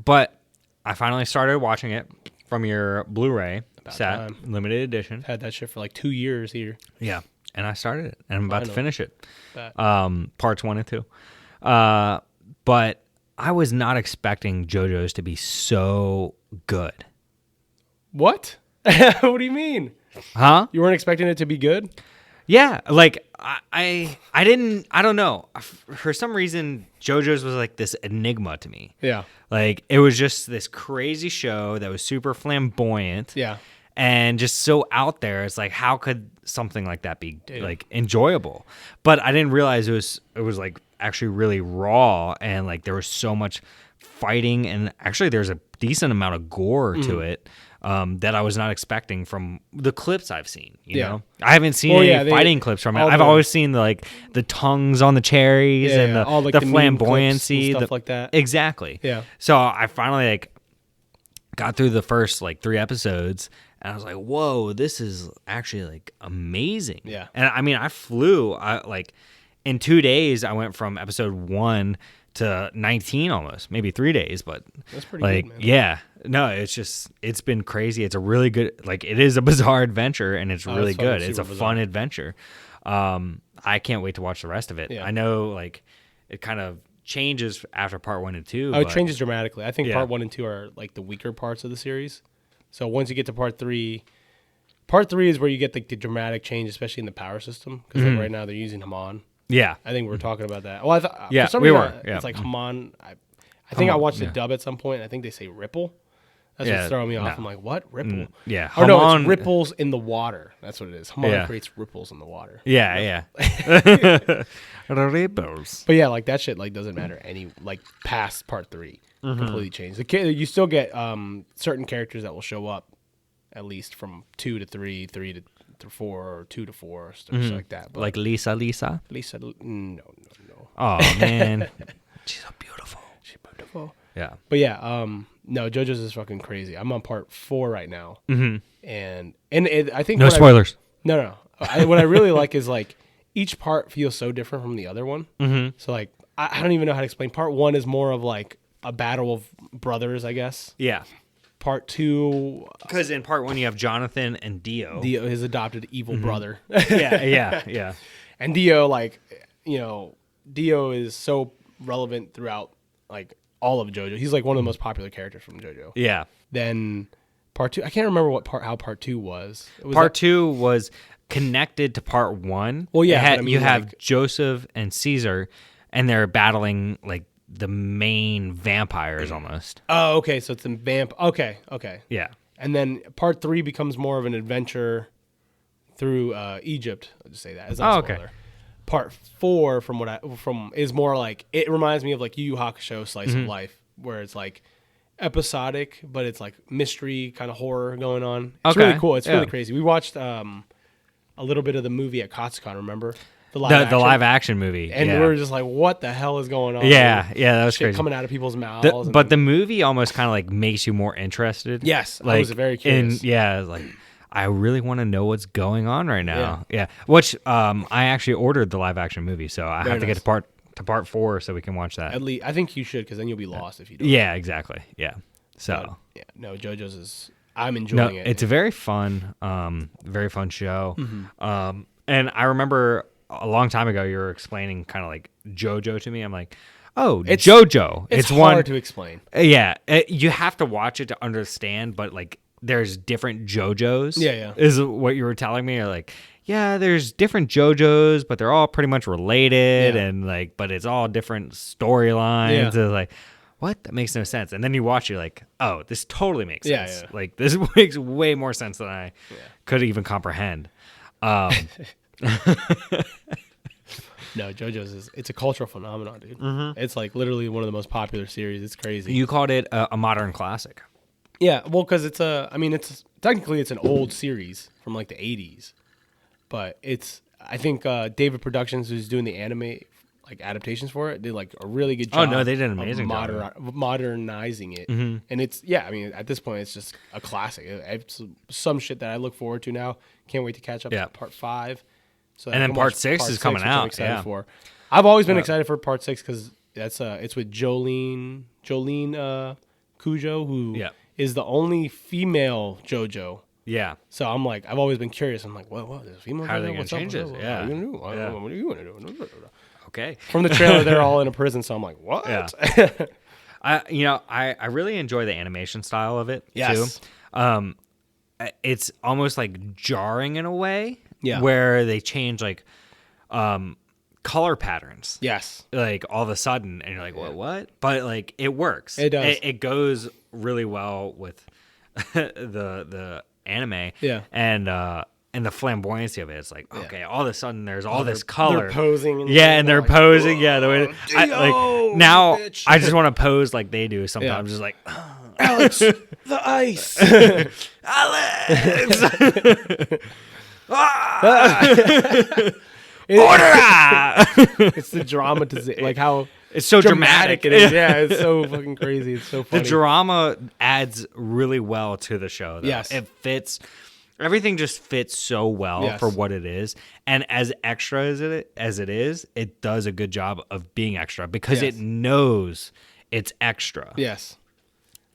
[SPEAKER 2] But I finally started watching it from your Blu-ray set,
[SPEAKER 3] time.
[SPEAKER 2] limited edition.
[SPEAKER 3] Had that shit for like 2 years here.
[SPEAKER 2] Yeah. And I started it, and I'm about to finish it.
[SPEAKER 3] Bet.
[SPEAKER 2] Parts 1 and 2. But I was not expecting JoJo's to be so good.
[SPEAKER 3] What? What do you mean?
[SPEAKER 2] Huh?
[SPEAKER 3] You weren't expecting it to be good?
[SPEAKER 2] Yeah, like I don't know. For some reason, JoJo's was like this enigma to me.
[SPEAKER 3] Yeah.
[SPEAKER 2] Like it was just this crazy show that was super flamboyant.
[SPEAKER 3] Yeah.
[SPEAKER 2] And just so out there. It's like, how could something like that be like enjoyable? But I didn't realize it was like actually really raw, and like there was so much fighting, and actually there's a decent amount of gore to it. That I was not expecting from the clips I've seen. You know, I haven't seen any fighting clips from it. I've always seen the tongues on the cherries and
[SPEAKER 3] all, like,
[SPEAKER 2] the
[SPEAKER 3] the meme
[SPEAKER 2] flamboyancy,
[SPEAKER 3] clips and stuff like that.
[SPEAKER 2] Exactly.
[SPEAKER 3] Yeah.
[SPEAKER 2] So I finally like got through the first like 3 episodes, and I was like, "Whoa, this is actually like amazing."
[SPEAKER 3] Yeah.
[SPEAKER 2] And I mean, I flew. Like in 2 days, I went from episode 1 to 19 almost, maybe 3 days, but
[SPEAKER 3] That's pretty
[SPEAKER 2] like,
[SPEAKER 3] good, man.
[SPEAKER 2] yeah. No, it's been crazy. It's a really good, like, it is a bizarre adventure, and it's really
[SPEAKER 3] it's fucking
[SPEAKER 2] good. It's a
[SPEAKER 3] super
[SPEAKER 2] fun
[SPEAKER 3] bizarre.
[SPEAKER 2] adventure. I can't wait to watch the rest of it.
[SPEAKER 3] Yeah.
[SPEAKER 2] I know, like, it kind of changes after part 1 and 2.
[SPEAKER 3] Oh, it
[SPEAKER 2] but-
[SPEAKER 3] changes dramatically. I think
[SPEAKER 2] Yeah.
[SPEAKER 3] part 1 and 2 are like the weaker parts of the series. So once you get to part 3 is where you get like the dramatic change, especially in the power system. Because like right now they're using Haman.
[SPEAKER 2] Yeah.
[SPEAKER 3] I think we were talking about that. Well, I thought
[SPEAKER 2] Yeah,
[SPEAKER 3] for some
[SPEAKER 2] we
[SPEAKER 3] reason,
[SPEAKER 2] were, yeah.
[SPEAKER 3] It's like Haman. I think I
[SPEAKER 2] Haman,
[SPEAKER 3] watched the
[SPEAKER 2] yeah.
[SPEAKER 3] dub at some point. I think they say Ripple. That's
[SPEAKER 2] Yeah,
[SPEAKER 3] what's throwing me off.
[SPEAKER 2] no.
[SPEAKER 3] I'm like, what Ripple?
[SPEAKER 2] Yeah.
[SPEAKER 3] Oh no,
[SPEAKER 2] Haman-
[SPEAKER 3] it's ripples in the water. That's what it is. Haman
[SPEAKER 2] Yeah.
[SPEAKER 3] creates ripples in the water.
[SPEAKER 2] Yeah. Ripples.
[SPEAKER 3] But yeah, like that shit like doesn't matter any like past part 3 completely changed. You still get certain characters that will show up at least from 2 to 3, 3 to 4, or 2 to 4, stuff like that. But
[SPEAKER 2] Like Lisa.
[SPEAKER 3] Lisa, no.
[SPEAKER 2] Oh, man. She's so beautiful.
[SPEAKER 3] She's beautiful.
[SPEAKER 2] Yeah.
[SPEAKER 3] But yeah, no, JoJo's is fucking crazy. I'm on part 4 right now, and I think
[SPEAKER 2] No
[SPEAKER 3] what
[SPEAKER 2] spoilers.
[SPEAKER 3] No. What I really like is like each part feels so different from the other one. Mm-hmm. So like I don't even know how to explain. Part 1 is more of like a battle of brothers, I guess.
[SPEAKER 2] Yeah.
[SPEAKER 3] Part 2,
[SPEAKER 2] Because in part 1 you have Jonathan and Dio.
[SPEAKER 3] his adopted evil brother,
[SPEAKER 2] Yeah.
[SPEAKER 3] and Dio, like, you know, Dio is so relevant throughout like all of JoJo. He's like one of the most popular characters from JoJo.
[SPEAKER 2] Yeah.
[SPEAKER 3] Then part 2, I can't remember how part 2 was.
[SPEAKER 2] Part 2 was connected to part 1.
[SPEAKER 3] Well, yeah,
[SPEAKER 2] It had-
[SPEAKER 3] but I mean,
[SPEAKER 2] you have
[SPEAKER 3] like-
[SPEAKER 2] Joseph and Caesar, and they're battling like the main vampires almost.
[SPEAKER 3] Oh, okay. So it's in vamp. Okay.
[SPEAKER 2] Yeah.
[SPEAKER 3] And then part 3 becomes more of an adventure through Egypt. I'll just say that. It's not
[SPEAKER 2] Oh,
[SPEAKER 3] a
[SPEAKER 2] okay.
[SPEAKER 3] spoiler. Part 4 is more like, it reminds me of like Yu Yu Hakusho slice of life, where it's like episodic, but it's like mystery kind of horror going on. It's
[SPEAKER 2] Okay.
[SPEAKER 3] really cool. It's
[SPEAKER 2] Yeah.
[SPEAKER 3] really crazy. We watched a little bit of the movie at Katsucon. Remember the
[SPEAKER 2] The live action movie.
[SPEAKER 3] And
[SPEAKER 2] yeah.
[SPEAKER 3] we were just like, what the hell is going on?
[SPEAKER 2] Yeah, that was
[SPEAKER 3] Shit
[SPEAKER 2] crazy.
[SPEAKER 3] coming out of people's mouths.
[SPEAKER 2] But the movie almost kind of like makes you more interested.
[SPEAKER 3] Yes, I
[SPEAKER 2] like,
[SPEAKER 3] was very curious.
[SPEAKER 2] Like I really want to know what's going on right now. Yeah. Which I actually ordered the live action movie, so I have to get to part 4 so we can watch that.
[SPEAKER 3] At least I think you should, because then you'll be lost if you don't.
[SPEAKER 2] Yeah, exactly. Yeah. So
[SPEAKER 3] Yeah, no, JoJo's is. I'm
[SPEAKER 2] no,
[SPEAKER 3] enjoying it.
[SPEAKER 2] it's a very fun show. And I remember a long time ago you were explaining kind of like JoJo to me. I'm like, oh,
[SPEAKER 3] It's-
[SPEAKER 2] JoJo.
[SPEAKER 3] It's
[SPEAKER 2] one
[SPEAKER 3] hard to explain.
[SPEAKER 2] Yeah, you have to watch it to understand, but like there's different JoJos.
[SPEAKER 3] Yeah.
[SPEAKER 2] Is what you were telling me. Or like, yeah, there's different JoJos, but they're all pretty much related,
[SPEAKER 3] Yeah.
[SPEAKER 2] and like, but it's all different storylines.
[SPEAKER 3] Yeah.
[SPEAKER 2] It's like, what? That makes no sense. And then you watch, you're like, oh, this totally makes
[SPEAKER 3] Yeah,
[SPEAKER 2] sense.
[SPEAKER 3] yeah.
[SPEAKER 2] Like this makes way more sense than I could even comprehend.
[SPEAKER 3] No, JoJo's it's a cultural phenomenon, dude. It's like literally one of the most popular series. It's crazy.
[SPEAKER 2] You called it a modern classic.
[SPEAKER 3] Yeah, well, because it's technically it's an old series from like the 80s, but I think David Productions, who's doing the anime like adaptations for it, did like a really good
[SPEAKER 2] Oh,
[SPEAKER 3] job.
[SPEAKER 2] no, they did an
[SPEAKER 3] of
[SPEAKER 2] amazing job.
[SPEAKER 3] modernizing it, and it's at this point it's just a classic. It's some shit that I look forward to now. Can't wait to catch up
[SPEAKER 2] Yeah.
[SPEAKER 3] to part 5. So
[SPEAKER 2] And
[SPEAKER 3] I
[SPEAKER 2] then
[SPEAKER 3] can
[SPEAKER 2] part
[SPEAKER 3] watch
[SPEAKER 2] 6 is coming
[SPEAKER 3] which I'm
[SPEAKER 2] out,
[SPEAKER 3] excited
[SPEAKER 2] yeah.
[SPEAKER 3] for. I've always been excited for part 6 because it's with Jolene Cujo, who is the only female JoJo.
[SPEAKER 2] Yeah.
[SPEAKER 3] So I'm like, I've always been curious. I'm like, what? There's a female
[SPEAKER 2] How are they
[SPEAKER 3] JoJo?
[SPEAKER 2] gonna
[SPEAKER 3] What's up?
[SPEAKER 2] change
[SPEAKER 3] What's
[SPEAKER 2] this?
[SPEAKER 3] up?
[SPEAKER 2] Yeah.
[SPEAKER 3] What are you gonna do?
[SPEAKER 2] Yeah.
[SPEAKER 3] What are you gonna do?
[SPEAKER 2] Okay.
[SPEAKER 3] From the trailer, they're all in a prison. So I'm like, what?
[SPEAKER 2] Yeah. I really enjoy the animation style of it
[SPEAKER 3] Yes.
[SPEAKER 2] too. It's almost like jarring in a way.
[SPEAKER 3] Yeah.
[SPEAKER 2] Where they change like color patterns.
[SPEAKER 3] Yes.
[SPEAKER 2] Like all of a sudden, and you're like, what? But like it works.
[SPEAKER 3] It does.
[SPEAKER 2] It goes really well with the anime.
[SPEAKER 3] Yeah.
[SPEAKER 2] And the flamboyancy of it. It's like, okay, all of a sudden there's all this
[SPEAKER 3] They're
[SPEAKER 2] color.
[SPEAKER 3] posing. And
[SPEAKER 2] Yeah, and they're
[SPEAKER 3] like,
[SPEAKER 2] posing. Yeah, the way
[SPEAKER 3] Dio,
[SPEAKER 2] now
[SPEAKER 3] bitch.
[SPEAKER 2] I just want to pose like they do sometimes. Just like
[SPEAKER 3] Alex, the ice.
[SPEAKER 2] Alex,
[SPEAKER 3] It's the dramatization, like how
[SPEAKER 2] it's so dramatic.
[SPEAKER 3] it is. Yeah, it's so fucking crazy. It's so
[SPEAKER 2] The
[SPEAKER 3] funny.
[SPEAKER 2] drama adds really well to the show. Though.
[SPEAKER 3] Yes.
[SPEAKER 2] It fits. Everything just fits so well
[SPEAKER 3] Yes.
[SPEAKER 2] for what it is, and as extra as it is, it does a good job of being extra because
[SPEAKER 3] Yes.
[SPEAKER 2] it knows it's extra.
[SPEAKER 3] Yes.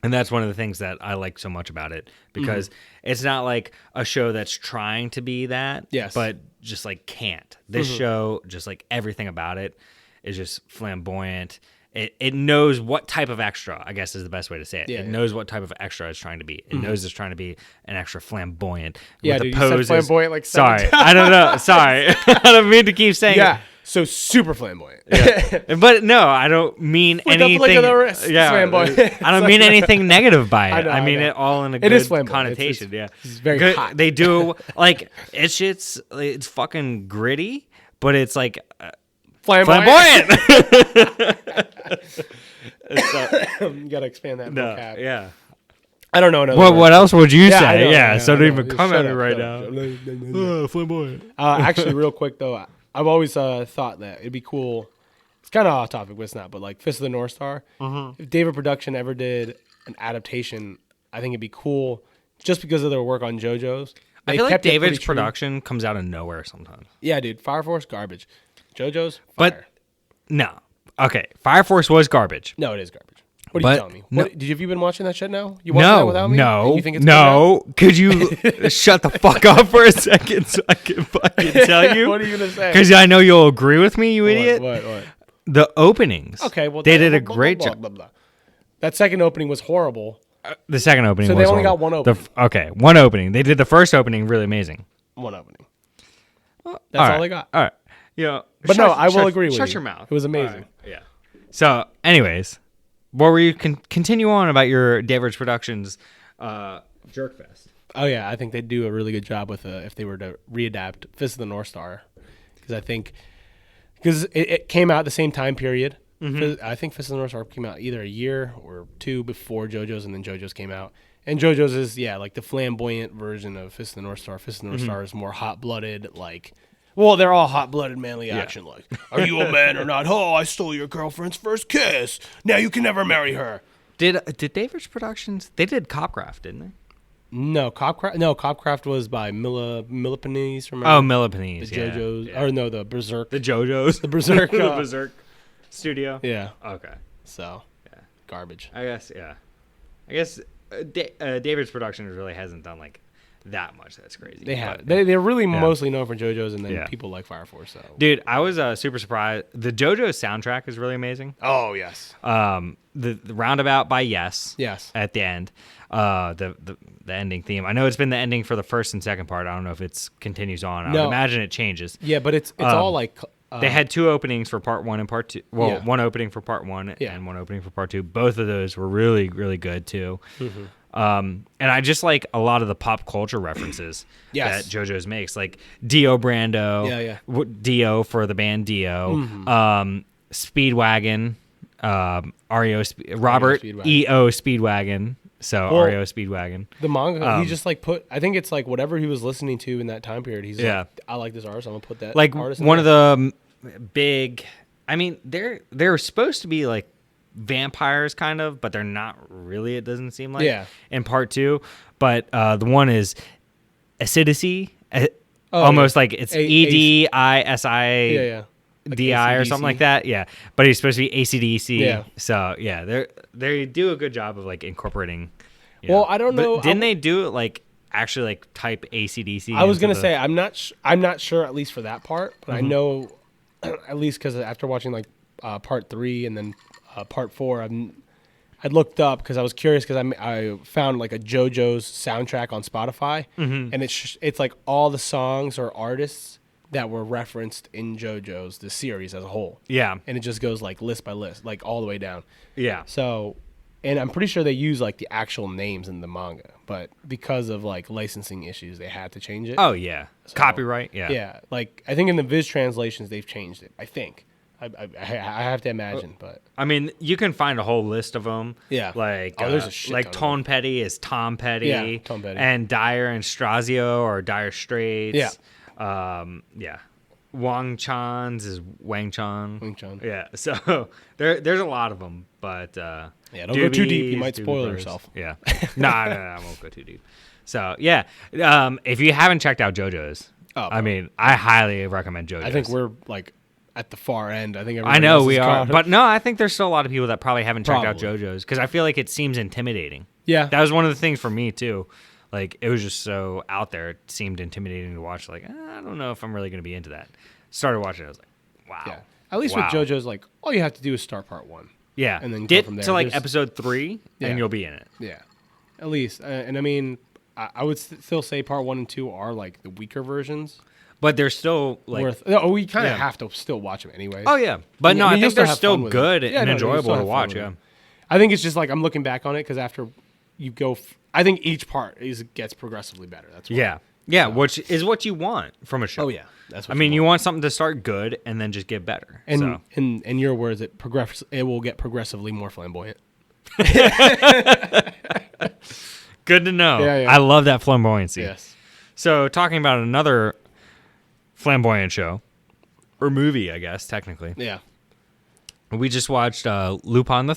[SPEAKER 2] And that's one of the things that I like so much about it, because it's not like a show that's trying to be that,
[SPEAKER 3] Yes.
[SPEAKER 2] but just like can't. This show, just like everything about it, is just flamboyant. It knows what type of extra, I guess is the best way to say it.
[SPEAKER 3] Yeah,
[SPEAKER 2] It
[SPEAKER 3] yeah.
[SPEAKER 2] knows what type of extra it's trying to be. It knows it's trying to be an extra flamboyant.
[SPEAKER 3] Yeah,
[SPEAKER 2] with
[SPEAKER 3] dude,
[SPEAKER 2] the
[SPEAKER 3] you said
[SPEAKER 2] poses.
[SPEAKER 3] flamboyant like 7
[SPEAKER 2] Sorry, I don't know. Sorry, I don't mean to keep saying
[SPEAKER 3] Yeah.
[SPEAKER 2] it.
[SPEAKER 3] So super flamboyant.
[SPEAKER 2] But no, I don't mean
[SPEAKER 3] With the
[SPEAKER 2] anything.
[SPEAKER 3] flick of the wrist, flamboyant.
[SPEAKER 2] I don't mean anything negative by it.
[SPEAKER 3] I
[SPEAKER 2] I mean
[SPEAKER 3] know.
[SPEAKER 2] it all in a
[SPEAKER 3] It
[SPEAKER 2] good
[SPEAKER 3] is flamboyant.
[SPEAKER 2] connotation.
[SPEAKER 3] It's
[SPEAKER 2] yeah,
[SPEAKER 3] very
[SPEAKER 2] Good-
[SPEAKER 3] hot.
[SPEAKER 2] They do like it's fucking gritty, but it's like
[SPEAKER 3] Flamboyant.
[SPEAKER 2] flamboyant.
[SPEAKER 3] You gotta expand that
[SPEAKER 2] No,
[SPEAKER 3] vocab.
[SPEAKER 2] yeah.
[SPEAKER 3] I don't know another
[SPEAKER 2] Well,
[SPEAKER 3] word.
[SPEAKER 2] what else would you
[SPEAKER 3] Yeah, I
[SPEAKER 2] say?
[SPEAKER 3] know,
[SPEAKER 2] Yeah, so
[SPEAKER 3] I
[SPEAKER 2] don't
[SPEAKER 3] know.
[SPEAKER 2] even
[SPEAKER 3] Just
[SPEAKER 2] come
[SPEAKER 3] shut
[SPEAKER 2] at me
[SPEAKER 3] up,
[SPEAKER 2] right
[SPEAKER 3] shut
[SPEAKER 2] now.
[SPEAKER 3] up.
[SPEAKER 2] Flamboyant.
[SPEAKER 3] Actually, real quick though, I've always thought that it'd be cool. It's kind of off topic, but it's not. But like Fist of the North Star, if David Production ever did an adaptation, I think it'd be cool, just because of their work on JoJo's.
[SPEAKER 2] I
[SPEAKER 3] They
[SPEAKER 2] feel like
[SPEAKER 3] kept it pretty
[SPEAKER 2] David's
[SPEAKER 3] true.
[SPEAKER 2] production comes out of nowhere sometimes.
[SPEAKER 3] Yeah, dude, Fire Force garbage. JoJo's
[SPEAKER 2] But
[SPEAKER 3] fire.
[SPEAKER 2] no. Okay, Fire Force was garbage.
[SPEAKER 3] No, it is garbage. What are you
[SPEAKER 2] But
[SPEAKER 3] telling me?
[SPEAKER 2] no-
[SPEAKER 3] Have you been watching that shit now? You watching that
[SPEAKER 2] No,
[SPEAKER 3] without me?
[SPEAKER 2] no,
[SPEAKER 3] And you think it's good now?
[SPEAKER 2] no. Could you shut the fuck up for a second so I can fucking tell you?
[SPEAKER 3] What are you gonna say?
[SPEAKER 2] Because I know you'll agree with me, you idiot.
[SPEAKER 3] What?
[SPEAKER 2] The openings.
[SPEAKER 3] Okay, well
[SPEAKER 2] they
[SPEAKER 3] that-
[SPEAKER 2] did a
[SPEAKER 3] blah,
[SPEAKER 2] great
[SPEAKER 3] blah,
[SPEAKER 2] job.
[SPEAKER 3] blah, blah, blah. That second opening was horrible.
[SPEAKER 2] The second opening.
[SPEAKER 3] So
[SPEAKER 2] was
[SPEAKER 3] they only got
[SPEAKER 2] horrible.
[SPEAKER 3] one
[SPEAKER 2] The
[SPEAKER 3] opening.
[SPEAKER 2] okay, one opening. They did the first opening really amazing.
[SPEAKER 3] One opening.
[SPEAKER 2] That's
[SPEAKER 3] all they got.
[SPEAKER 2] All right. Yeah.
[SPEAKER 3] But no, I will agree with
[SPEAKER 2] Shut
[SPEAKER 3] you.
[SPEAKER 2] your mouth.
[SPEAKER 3] It was amazing.
[SPEAKER 2] All right, yeah. So, anyways, what were you continue on about your David's Productions Jerkfest?
[SPEAKER 3] Oh yeah, I think they'd do a really good job with if they were to readapt Fist of the North Star, because I think it came out the same time period. I think Fist of the North Star came out either a year or two before JoJo's, and then JoJo's came out. And JoJo's is like the flamboyant version of Fist of the North Star. Fist of the North Star is more hot blooded, like. Well, they're all hot-blooded, manly action. Like, are you a man or not? Oh, I stole your girlfriend's first kiss. Now you can never marry her.
[SPEAKER 2] Did David's Productions? They did Copcraft, didn't they?
[SPEAKER 3] No, Copcraft. No, Copcraft was by Millipanese. Remember?
[SPEAKER 2] Oh, Millipanese.
[SPEAKER 3] The
[SPEAKER 2] Yeah.
[SPEAKER 3] JoJo's,
[SPEAKER 2] Yeah.
[SPEAKER 3] or no, the Berserk.
[SPEAKER 2] The JoJo's.
[SPEAKER 3] The Berserk.
[SPEAKER 2] the Berserk studio.
[SPEAKER 3] Yeah.
[SPEAKER 2] Okay.
[SPEAKER 3] So,
[SPEAKER 2] Yeah.
[SPEAKER 3] garbage.
[SPEAKER 2] I guess. Yeah. I guess David's Productions really hasn't done like that much. That's crazy.
[SPEAKER 3] They have.
[SPEAKER 2] But-
[SPEAKER 3] They're really mostly known for JoJo's, and then
[SPEAKER 2] Yeah.
[SPEAKER 3] people like Fire Force. So.
[SPEAKER 2] Dude, I was super surprised. The JoJo soundtrack is really amazing.
[SPEAKER 3] Oh yes.
[SPEAKER 2] The roundabout by Yes.
[SPEAKER 3] Yes.
[SPEAKER 2] At the end, the ending theme. I know it's been the ending for the first and second part. I don't know if it continues on. I would
[SPEAKER 3] No.
[SPEAKER 2] imagine it changes.
[SPEAKER 3] Yeah, but it's all like.
[SPEAKER 2] They had two openings for part 1 and part 2. Well,
[SPEAKER 3] Yeah.
[SPEAKER 2] one opening for part 1
[SPEAKER 3] Yeah.
[SPEAKER 2] and one opening for part 2. Both of those were really, really good too. And I just like a lot of the pop culture references
[SPEAKER 3] Yes.
[SPEAKER 2] that JoJo's makes, like Dio Brando,
[SPEAKER 3] Yeah.
[SPEAKER 2] Dio for the band Dio, Speedwagon, Robert
[SPEAKER 3] Speedwagon.
[SPEAKER 2] E.O. Speedwagon, so
[SPEAKER 3] Well,
[SPEAKER 2] REO Speedwagon.
[SPEAKER 3] The manga, he just like put. I think it's like whatever he was listening to in that time period. He's
[SPEAKER 2] Yeah.
[SPEAKER 3] like, I like this artist. I'm gonna put that.
[SPEAKER 2] Like
[SPEAKER 3] artist in
[SPEAKER 2] one
[SPEAKER 3] there.
[SPEAKER 2] of the big. I mean, they're supposed to be like vampires, kind of, but they're not really. It doesn't seem like.
[SPEAKER 3] Yeah.
[SPEAKER 2] In part 2, but the one is acidity.
[SPEAKER 3] Oh,
[SPEAKER 2] Almost
[SPEAKER 3] yeah.
[SPEAKER 2] like it's EDISI.
[SPEAKER 3] Yeah. Like
[SPEAKER 2] DI or
[SPEAKER 3] AC/DC.
[SPEAKER 2] something like that, yeah. But he's supposed to be ACDC.
[SPEAKER 3] Yeah.
[SPEAKER 2] So yeah, they do a good job of like incorporating. you
[SPEAKER 3] Well,
[SPEAKER 2] know.
[SPEAKER 3] I don't
[SPEAKER 2] But
[SPEAKER 3] know.
[SPEAKER 2] Didn't they do it like actually like type ACDC?
[SPEAKER 3] I was
[SPEAKER 2] into
[SPEAKER 3] gonna
[SPEAKER 2] the-
[SPEAKER 3] say I'm not sure at least for that part, but I know at least because after watching like part 3 and then part 4, I'd looked up because I was curious because I found like a JoJo's soundtrack on Spotify, and it's like all the songs or artists that were referenced in JoJo's the series as a whole,
[SPEAKER 2] Yeah,
[SPEAKER 3] and it just goes like list by list, like all the way down.
[SPEAKER 2] yeah.
[SPEAKER 3] So, and I'm pretty sure they use like the actual names in the manga, but because of like licensing issues, they had to change it.
[SPEAKER 2] Oh yeah, copyright. Yeah,
[SPEAKER 3] Yeah, like I think in the Viz translations they've changed it. I think I have to imagine, but
[SPEAKER 2] I mean, you can find a whole list of them.
[SPEAKER 3] Yeah.
[SPEAKER 2] like
[SPEAKER 3] There's a shit
[SPEAKER 2] like
[SPEAKER 3] ton of
[SPEAKER 2] Tone Petty is Tom Petty.
[SPEAKER 3] Yeah, Tom Petty.
[SPEAKER 2] And Dire and Strazio or Dire Straits.
[SPEAKER 3] Yeah.
[SPEAKER 2] Yeah. Wang Chan's is Wang Chan.
[SPEAKER 3] Wing Chun.
[SPEAKER 2] Yeah, so there's a lot of them, but
[SPEAKER 3] Yeah, don't go too deep. You might
[SPEAKER 2] Doobie
[SPEAKER 3] spoil
[SPEAKER 2] Brothers.
[SPEAKER 3] yourself.
[SPEAKER 2] Yeah, no, I won't go too deep. So yeah, if you haven't checked out JoJo's,
[SPEAKER 3] Oh,
[SPEAKER 2] I mean, I highly recommend JoJo's.
[SPEAKER 3] I think we're like at the far end. I think
[SPEAKER 2] I
[SPEAKER 3] everybody
[SPEAKER 2] know
[SPEAKER 3] else
[SPEAKER 2] we
[SPEAKER 3] is
[SPEAKER 2] are,
[SPEAKER 3] caught.
[SPEAKER 2] but no, I think there's still a lot of people that probably haven't checked out
[SPEAKER 3] Probably.
[SPEAKER 2] JoJo's because I feel like it seems intimidating.
[SPEAKER 3] Yeah.
[SPEAKER 2] That was one of the things for me too. Like it was just so out there. It seemed intimidating to watch. Like I don't know if I'm really going to be into that. Started watching it. I was like, wow.
[SPEAKER 3] Yeah. At least
[SPEAKER 2] Wow.
[SPEAKER 3] with JoJo's, like all you have to do is start part 1.
[SPEAKER 2] Yeah.
[SPEAKER 3] And then go
[SPEAKER 2] get
[SPEAKER 3] from there.
[SPEAKER 2] to like
[SPEAKER 3] There's-
[SPEAKER 2] episode 3
[SPEAKER 3] Yeah.
[SPEAKER 2] and you'll be in it.
[SPEAKER 3] Yeah. At least, and I mean, I would still say part 1 and 2 are like the weaker versions.
[SPEAKER 2] But they're still like.
[SPEAKER 3] We kind of
[SPEAKER 2] Yeah.
[SPEAKER 3] have to still watch them anyway.
[SPEAKER 2] Oh yeah, but no,
[SPEAKER 3] I
[SPEAKER 2] I,
[SPEAKER 3] mean, you'll
[SPEAKER 2] think
[SPEAKER 3] still
[SPEAKER 2] they're
[SPEAKER 3] have
[SPEAKER 2] still
[SPEAKER 3] fun with
[SPEAKER 2] good
[SPEAKER 3] it. Yeah,
[SPEAKER 2] and
[SPEAKER 3] no, you'll still
[SPEAKER 2] enjoyable to
[SPEAKER 3] have fun
[SPEAKER 2] watch.
[SPEAKER 3] with
[SPEAKER 2] Yeah.
[SPEAKER 3] it. I think it's just like I'm looking back on it because after you go, I think each part gets progressively better. That's why.
[SPEAKER 2] Yeah, which is what you want from a show.
[SPEAKER 3] Oh yeah, that's. What
[SPEAKER 2] I mean, you want something to start good and then just get better.
[SPEAKER 3] And
[SPEAKER 2] so.
[SPEAKER 3] in your words, it will get progressively more flamboyant.
[SPEAKER 2] Good to know.
[SPEAKER 3] Yeah, yeah.
[SPEAKER 2] I love that flamboyancy.
[SPEAKER 3] Yes.
[SPEAKER 2] So, talking about another flamboyant show, or movie, I guess, technically.
[SPEAKER 3] Yeah.
[SPEAKER 2] We just watched Lupin III,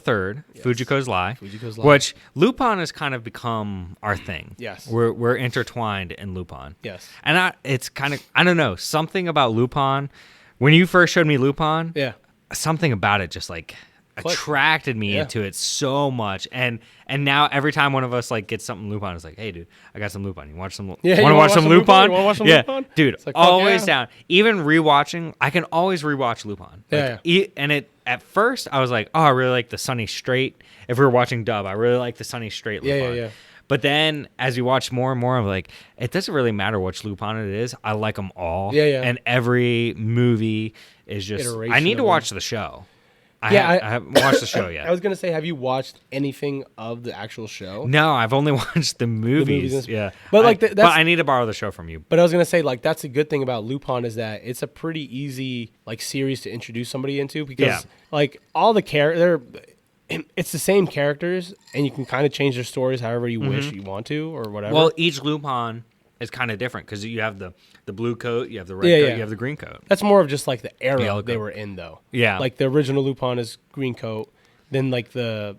[SPEAKER 2] Fujiko's Lie,
[SPEAKER 3] Fujiko's Lie.
[SPEAKER 2] which Lupin has kind of become our thing.
[SPEAKER 3] Yes.
[SPEAKER 2] We're intertwined in Lupin.
[SPEAKER 3] Yes.
[SPEAKER 2] And it's kind of, I don't know, something about Lupin. When you first showed me Lupin,
[SPEAKER 3] Yeah.
[SPEAKER 2] something about it just like
[SPEAKER 3] Click.
[SPEAKER 2] attracted me
[SPEAKER 3] Yeah.
[SPEAKER 2] into it so much. And now every time one of us like gets something Lupin, it's like, hey dude, I got some Lupin. You watch some?
[SPEAKER 3] Yeah,
[SPEAKER 2] want to watch some Lupin?
[SPEAKER 3] You wanna watch some
[SPEAKER 2] yeah,
[SPEAKER 3] Lupin?
[SPEAKER 2] dude,
[SPEAKER 3] It's like, fuck
[SPEAKER 2] always
[SPEAKER 3] yeah.
[SPEAKER 2] down. Even rewatching, I can always rewatch Lupin.
[SPEAKER 3] Yeah,
[SPEAKER 2] And it at first I was like, oh, I really like the Sunny Straight. If we were watching dub, I really like the Sunny Straight
[SPEAKER 3] Yeah,
[SPEAKER 2] Lupin.
[SPEAKER 3] yeah.
[SPEAKER 2] But then, as you watch more and more, I'm like, it doesn't really matter which Lupin it is. I like them all.
[SPEAKER 3] Yeah, yeah.
[SPEAKER 2] And every movie is just.
[SPEAKER 3] Iteration
[SPEAKER 2] I need to
[SPEAKER 3] of
[SPEAKER 2] watch the show. I
[SPEAKER 3] Yeah,
[SPEAKER 2] haven't watched the show yet.
[SPEAKER 3] I was gonna say, have you watched anything of the actual show?
[SPEAKER 2] No, I've only watched the movies.
[SPEAKER 3] and-
[SPEAKER 2] Yeah,
[SPEAKER 3] But, like,
[SPEAKER 2] but
[SPEAKER 3] that's-
[SPEAKER 2] I need to borrow the show from you.
[SPEAKER 3] But I was gonna say, like, that's a good thing about Lupin is that it's a pretty easy like series to introduce somebody into because
[SPEAKER 2] Yeah.
[SPEAKER 3] like all the it's the same characters and you can kind of change their stories however you wish you want to or whatever.
[SPEAKER 2] Well, each Lupin is kind of different because you have the blue coat, you have the red
[SPEAKER 3] Yeah,
[SPEAKER 2] coat,
[SPEAKER 3] yeah.
[SPEAKER 2] you have the green coat.
[SPEAKER 3] that's more of just like the era
[SPEAKER 2] Yellow
[SPEAKER 3] they
[SPEAKER 2] coat.
[SPEAKER 3] were in though.
[SPEAKER 2] Yeah.
[SPEAKER 3] Like the original Lupin is green coat. Then like because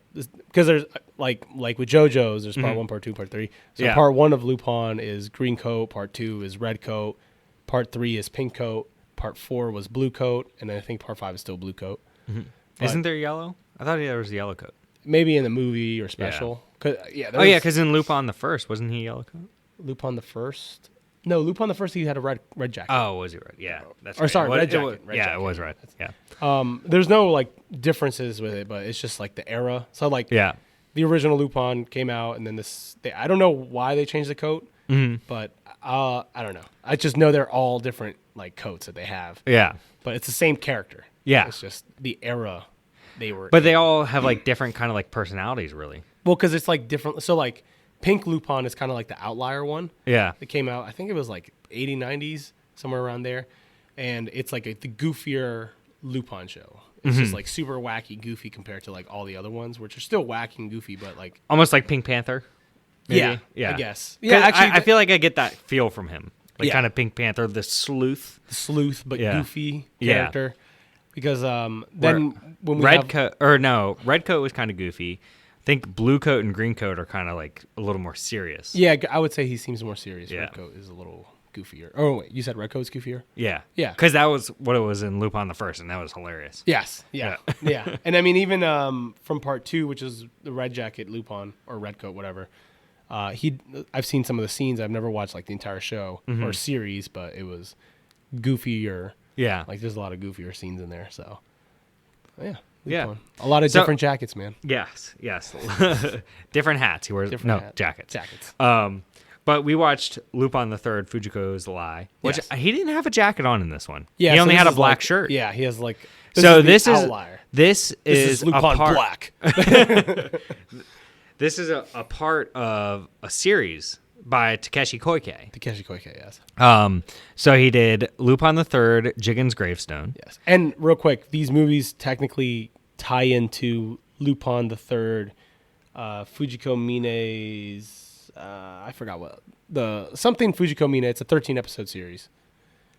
[SPEAKER 3] there's like with JoJo's there's part 1, part 2, part 3. So
[SPEAKER 2] Mm-hmm. Yeah.
[SPEAKER 3] part 1 of Lupin is green coat, part 2 is red coat, part 3 is pink coat, part 4 was blue coat, and then I think part 5 is still blue coat. But-
[SPEAKER 2] Isn't there yellow? I thought there was a yellow coat.
[SPEAKER 3] Maybe in the movie or special. Yeah.
[SPEAKER 2] Oh yeah, because in Lupin the First, wasn't he yellow coat?
[SPEAKER 3] Lupin the First. No, Lupin the First. He had a red jacket.
[SPEAKER 2] Oh, was he red? Yeah, that's
[SPEAKER 3] Or
[SPEAKER 2] right.
[SPEAKER 3] sorry,
[SPEAKER 2] It was-
[SPEAKER 3] red
[SPEAKER 2] it
[SPEAKER 3] jacket,
[SPEAKER 2] was-
[SPEAKER 3] red
[SPEAKER 2] yeah,
[SPEAKER 3] jacket.
[SPEAKER 2] it was red. Yeah,
[SPEAKER 3] There's no like differences with it, but it's just like the era. So like
[SPEAKER 2] yeah.
[SPEAKER 3] the original Lupin came out, and then I don't know why they changed the coat, but I don't know. I just know they're all different like coats that they have,
[SPEAKER 2] Yeah.
[SPEAKER 3] but it's the same character.
[SPEAKER 2] Yeah.
[SPEAKER 3] It's just the era they were.
[SPEAKER 2] But
[SPEAKER 3] in.
[SPEAKER 2] they all have like different kind of like personalities, really.
[SPEAKER 3] well, because it's like different. So like Pink Lupin is kind of like the outlier one.
[SPEAKER 2] Yeah.
[SPEAKER 3] It came out, I think it was like 80s, 90s, somewhere around there. And it's like the goofier Lupin show. It's just like super wacky, goofy compared to like all the other ones, which are still wacky and goofy, but like.
[SPEAKER 2] Almost like Pink Panther. maybe?
[SPEAKER 3] Yeah. I guess.
[SPEAKER 2] 'Cause
[SPEAKER 3] Yeah, actually.
[SPEAKER 2] I feel like I get that feel from him. Like
[SPEAKER 3] Yeah.
[SPEAKER 2] kind of Pink Panther, the sleuth.
[SPEAKER 3] the sleuth, but
[SPEAKER 2] Yeah.
[SPEAKER 3] goofy
[SPEAKER 2] Yeah.
[SPEAKER 3] character. Because then
[SPEAKER 2] Where
[SPEAKER 3] when we
[SPEAKER 2] red
[SPEAKER 3] have,
[SPEAKER 2] coat, or no, red coat was kind of goofy. I think blue coat and green coat are kind of like a little more serious.
[SPEAKER 3] Yeah, I would say he seems more serious.
[SPEAKER 2] Yeah.
[SPEAKER 3] Red coat is a little goofier. Oh, wait, you said red coat's goofier?
[SPEAKER 2] Yeah.
[SPEAKER 3] Yeah.
[SPEAKER 2] Because that was what it was in Lupin the First, and that was hilarious.
[SPEAKER 3] Yes. Yeah. Yeah. And I mean, even from part 2, which is the red jacket Lupin or red coat, whatever. I've seen some of the scenes. I've never watched like the entire show or series, but it was goofier.
[SPEAKER 2] Yeah.
[SPEAKER 3] Like there's a lot of goofier scenes in there. So, yeah.
[SPEAKER 2] Yeah.
[SPEAKER 3] Lupin. A lot of
[SPEAKER 2] So-
[SPEAKER 3] different jackets, man.
[SPEAKER 2] Yes. different hats. He wears
[SPEAKER 3] Different
[SPEAKER 2] no
[SPEAKER 3] hats.
[SPEAKER 2] jackets.
[SPEAKER 3] Jackets.
[SPEAKER 2] But we watched Lupin the Third, Fujiko's Lie, which
[SPEAKER 3] Yes.
[SPEAKER 2] he didn't have a jacket on in this one.
[SPEAKER 3] Yeah.
[SPEAKER 2] He
[SPEAKER 3] so
[SPEAKER 2] only
[SPEAKER 3] this
[SPEAKER 2] had a
[SPEAKER 3] is
[SPEAKER 2] black
[SPEAKER 3] like-
[SPEAKER 2] shirt.
[SPEAKER 3] Yeah. He has like.
[SPEAKER 2] So
[SPEAKER 3] the
[SPEAKER 2] this is
[SPEAKER 3] outlier.
[SPEAKER 2] this
[SPEAKER 3] This
[SPEAKER 2] is
[SPEAKER 3] is Lupin
[SPEAKER 2] a part.
[SPEAKER 3] Black.
[SPEAKER 2] This is a part of a series by Takeshi Koike.
[SPEAKER 3] Takeshi Koike, yes.
[SPEAKER 2] So he did Lupin the Third, Jigen's Gravestone.
[SPEAKER 3] Yes. And real quick, these movies technically tie into Lupin the Third, Fujiko Mine's. I forgot what something Fujiko Mine. It's a 13 episode series.